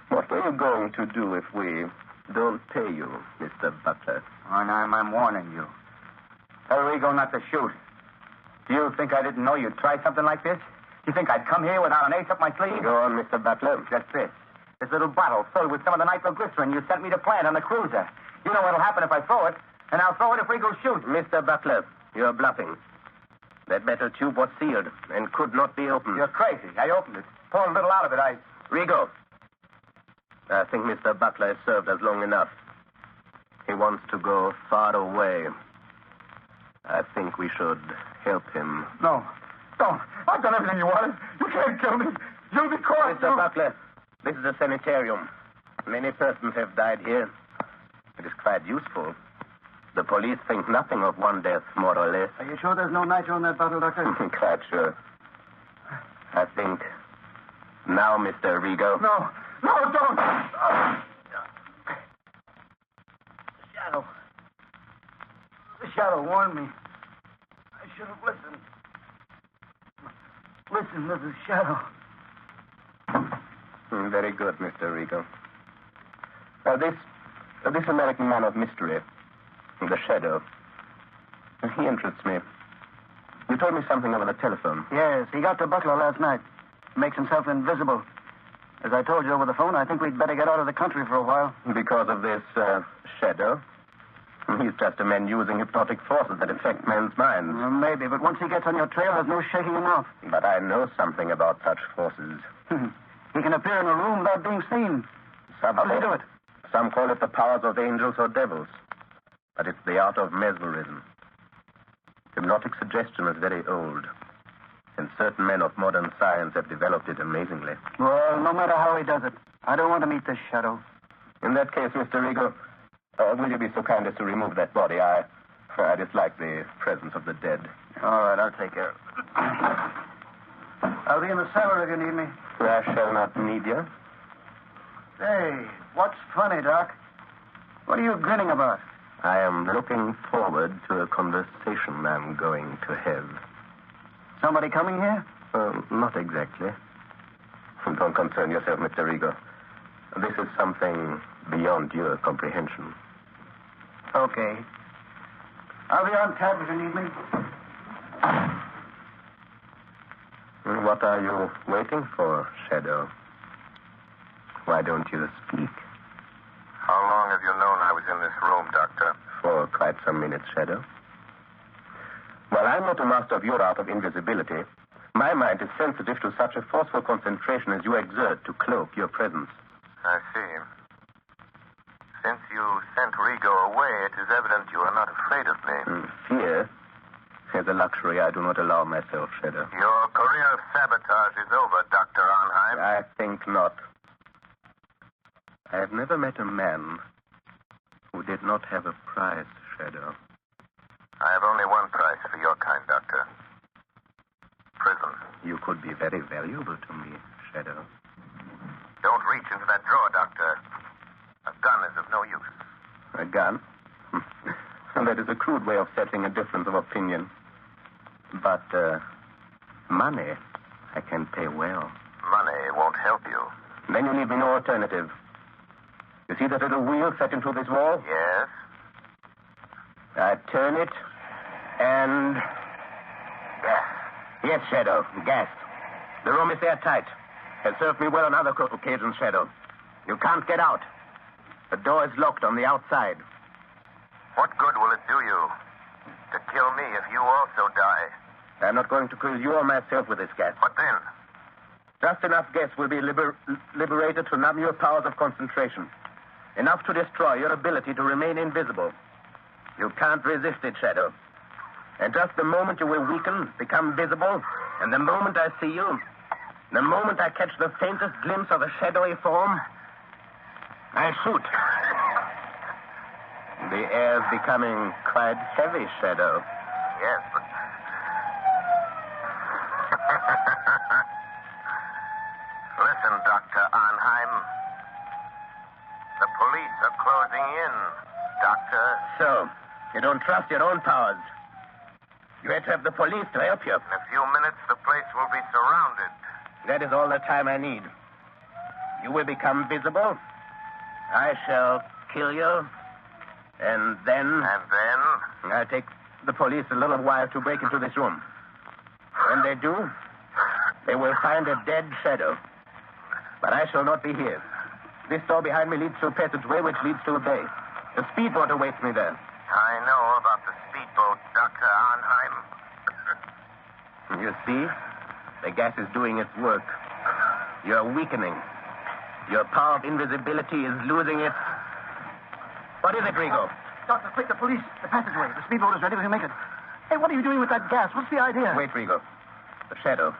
Speaker 8: What are you going to do if we don't pay you, Mr. Butler?
Speaker 12: Arnheim, I'm warning you. Tell Rigo not to shoot. Do you think I didn't know you'd try something like this? Do you think I'd come here without an ace up my sleeve?
Speaker 8: Go on, Mr. Butler.
Speaker 12: Just this. This little bottle filled with some of the nitroglycerin you sent me to plant on the cruiser. You know what'll happen if I throw it, and I'll throw it if Rigo shoots.
Speaker 8: Mr. Butler, you're bluffing. That metal tube was sealed and could not be opened.
Speaker 12: You're crazy. I opened it. Pulled a little out of it.
Speaker 8: Rigo, I think Mr. Butler has served us long enough. He wants to go far away. I think we should help him.
Speaker 12: No. Don't. I've done everything you wanted. You can't kill me. You'll be caught.
Speaker 8: Mr. Buckler, this is a sanitarium. Many persons have died here. It is quite useful. The police think nothing of one death, more or less.
Speaker 12: Are you sure there's no nitro in that bottle, Doctor?
Speaker 8: Quite sure. I think. Now, Mr. Rigo.
Speaker 12: No. No, don't. Shadow. The shadow warned me. I should have listened. Listen to the shadow.
Speaker 8: Very good, Mr. Rigo. This American man of mystery, the shadow, he interests me. You told me something over the telephone.
Speaker 12: Yes, he got to Buckler last night. Makes himself invisible. As I told you over the phone, I think we'd better get out of the country for a while.
Speaker 8: Because of this shadow? He's just a man using hypnotic forces that affect men's minds.
Speaker 12: Maybe, but once he gets on your trail, there's no shaking him off.
Speaker 8: But I know something about such forces.
Speaker 12: He can appear in a room without being seen. How does he do it?
Speaker 8: Some call it the powers of angels or devils. But it's the art of mesmerism. Hypnotic suggestion is very old. And certain men of modern science have developed it amazingly.
Speaker 12: Well, no matter how he does it, I don't want to meet this shadow.
Speaker 8: In that case, Mr. Rigo, will you be so kind as to remove that body? I dislike the presence of the dead.
Speaker 12: All right, I'll take care of it. I'll be in the cellar if you need me.
Speaker 8: I shall not need you.
Speaker 12: Hey, what's funny, Doc? What are you grinning about?
Speaker 8: I am looking forward to a conversation I'm going to have.
Speaker 12: Somebody coming here?
Speaker 8: Not exactly. Don't concern yourself, Mr. Rigo. This is something beyond your comprehension.
Speaker 12: Okay. I'll be on tap if you need me.
Speaker 8: What are you waiting for, Shadow? Why don't you speak?
Speaker 13: How long have you known I was in this room, Doctor?
Speaker 8: For quite some minutes, Shadow. While I'm not a master of your art of invisibility, my mind is sensitive to such a forceful concentration as you exert to cloak your presence.
Speaker 13: I see. Since you sent Rigo away, it is evident you are not afraid of me.
Speaker 8: Fear is a luxury I do not allow myself, Shadow.
Speaker 13: Your career of sabotage is over, Dr. Arnheim.
Speaker 8: I think not. I have never met a man who did not have a price, Shadow.
Speaker 13: I have only one price for your kind, Doctor. Prison.
Speaker 8: You could be very valuable to me, Shadow.
Speaker 13: Don't reach into that drawer, Doctor. A gun is of no use.
Speaker 8: A gun? That is a crude way of settling a difference of opinion. But, money, I can pay well.
Speaker 13: Money won't help you.
Speaker 8: Then you leave me no alternative. You see that little wheel set into this wall?
Speaker 13: Yes?
Speaker 8: I turn it, and...
Speaker 13: Gas.
Speaker 8: Yes, Shadow, gas. The room is airtight. Has served me well on other occasions, Shadow. You can't get out. The door is locked on the outside.
Speaker 13: What good will it do you to kill me if you also die?
Speaker 8: I'm not going to kill you or myself with this gas.
Speaker 13: What then?
Speaker 8: Just enough gas will be liberated to numb your powers of concentration. Enough to destroy your ability to remain invisible. You can't resist it, Shadow. And just the moment you will weaken, become visible, and the moment I see you, the moment I catch the faintest glimpse of a shadowy form, I shoot. The air's becoming quite heavy, Shadow.
Speaker 13: Yes, but... Listen, Dr. Arnheim. The police are closing in, Doctor.
Speaker 8: So, you don't trust your own powers. You had to have the police to help you.
Speaker 13: In a few minutes, the place will be surrounded.
Speaker 8: That is all the time I need. You will become visible. I shall kill you. And then...
Speaker 13: And then?
Speaker 8: I'll take the police a little while to break into this room. When they do, they will find a dead Shadow. But I shall not be here. This door behind me leads to a passageway which leads to a bay. The speedboat awaits me there.
Speaker 13: I know about the speedboat, Dr. Arnheim.
Speaker 8: You see? The gas is doing its work. You're weakening. Your power of invisibility is losing its... What is it, Rigo?
Speaker 12: Doctor, quick, the police. The passageway. The speedboat is ready. We can make it. Hey, what are you doing with that gas? What's the idea?
Speaker 8: Wait, Regal. The shadow.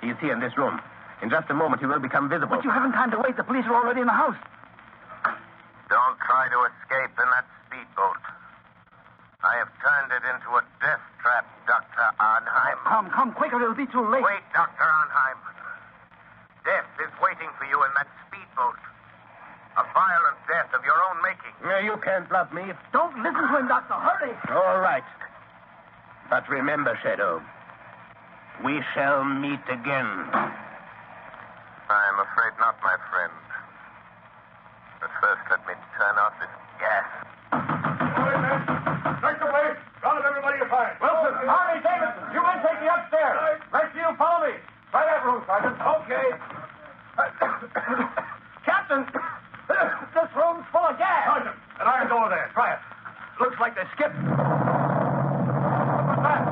Speaker 8: He is here in this room. In just a moment, he will become visible.
Speaker 12: But you haven't time to wait. The police are already in the house.
Speaker 13: Don't try to escape in that speedboat. I have turned it into a death trap, Dr. Arnheim.
Speaker 12: Come, quicker. It'll be too late.
Speaker 13: Wait, Dr. Arnheim. Death is waiting for you in that speedboat. A violent death of your own making.
Speaker 8: You can't bluff me.
Speaker 12: Don't listen to him, Doctor. Hurry.
Speaker 8: All right. But remember, Shadow, we shall meet again.
Speaker 13: I'm afraid not, my friend. But first, let me turn off this gas.
Speaker 11: All right, men. Search the place. Round up everybody you find. Wilson, Harvey, Davidson, you men take me upstairs. Rest of you follow me. Try that room, Sergeant. Okay.
Speaker 12: Captain, this room's full of gas.
Speaker 11: Sergeant, an iron door there. Try it.
Speaker 12: Looks like they skipped.
Speaker 11: What was that?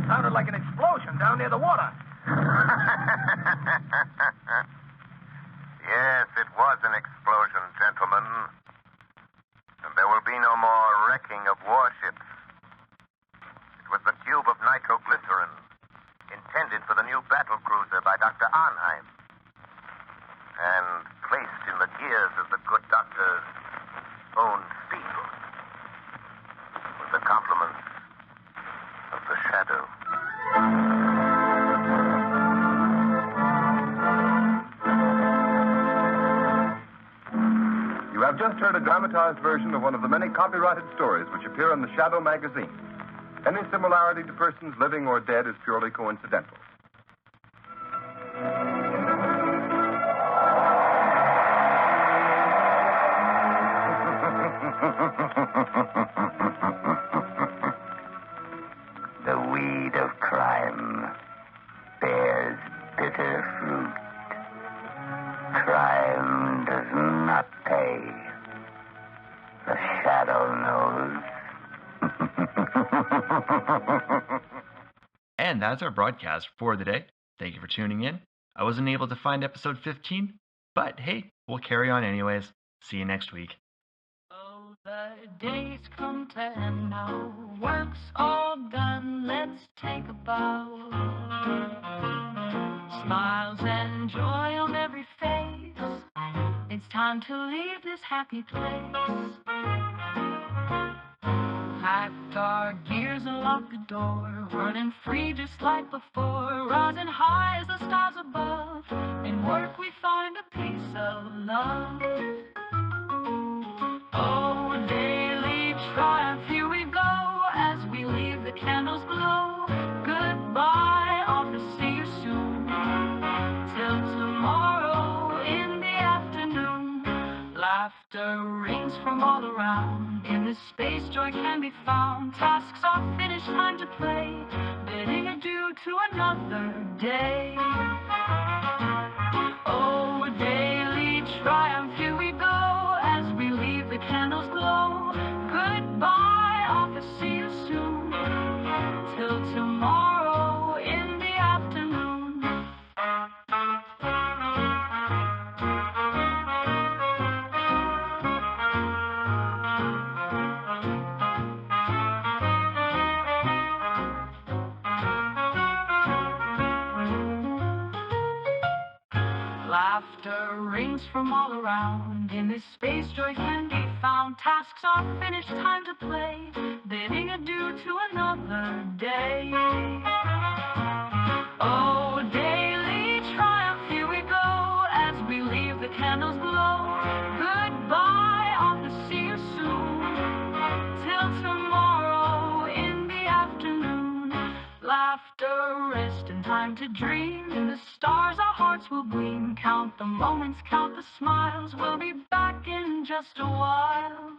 Speaker 12: Sounded like an explosion down near the water.
Speaker 13: Yes, it was an explosion, gentlemen. And there will be no more wrecking of warships. It was the tube of nitroglycerin intended for the new battle cruiser by Dr. Arnheim. And placed in the gears of the good doctor's own speedboat. With the compliments of the shadow.
Speaker 6: You have just heard a dramatized version of one of the many copyrighted stories which appear in the Shadow magazine. Any similarity to persons living or dead is purely coincidental.
Speaker 7: The weed of crime bears bitter fruit. Crime does not pay. The shadow knows.
Speaker 1: And that's our broadcast for the day. Thank you for tuning in. I wasn't able to find episode 15, but hey, we'll carry on anyways. See you next week.
Speaker 14: Oh, the days come to end now. Work's all done. Let's take a bow. Smiles and joy on every face. It's time to leave this happy place. Packed our gears and locked the door. Running free just like before. Rising high as the stars above. In work we find a piece of love. Oh, daily triumph, here we go. As we leave the candles glow. Goodbye, off to see you soon. Till tomorrow in the afternoon. Laughter rings from all around. In this space joy can be found. Tasks are finished, time to play. Bidding adieu to another day. Oh, daily triumph, here we go. As we leave the candles glow. Goodbye, off to see you soon. Till tomorrow in the afternoon. Laughter rings from all around. In this space joy can be found. Tasks are finished, time to play. Bidding adieu to another day. Oh, daily triumph, here we go. As we leave the candles glow. Goodbye, off to see you soon. Till tomorrow in the afternoon. Laughter, rest, and time to dream. In the stars our hearts will gleam. Count the moments, count the smiles. We'll be back in just a while.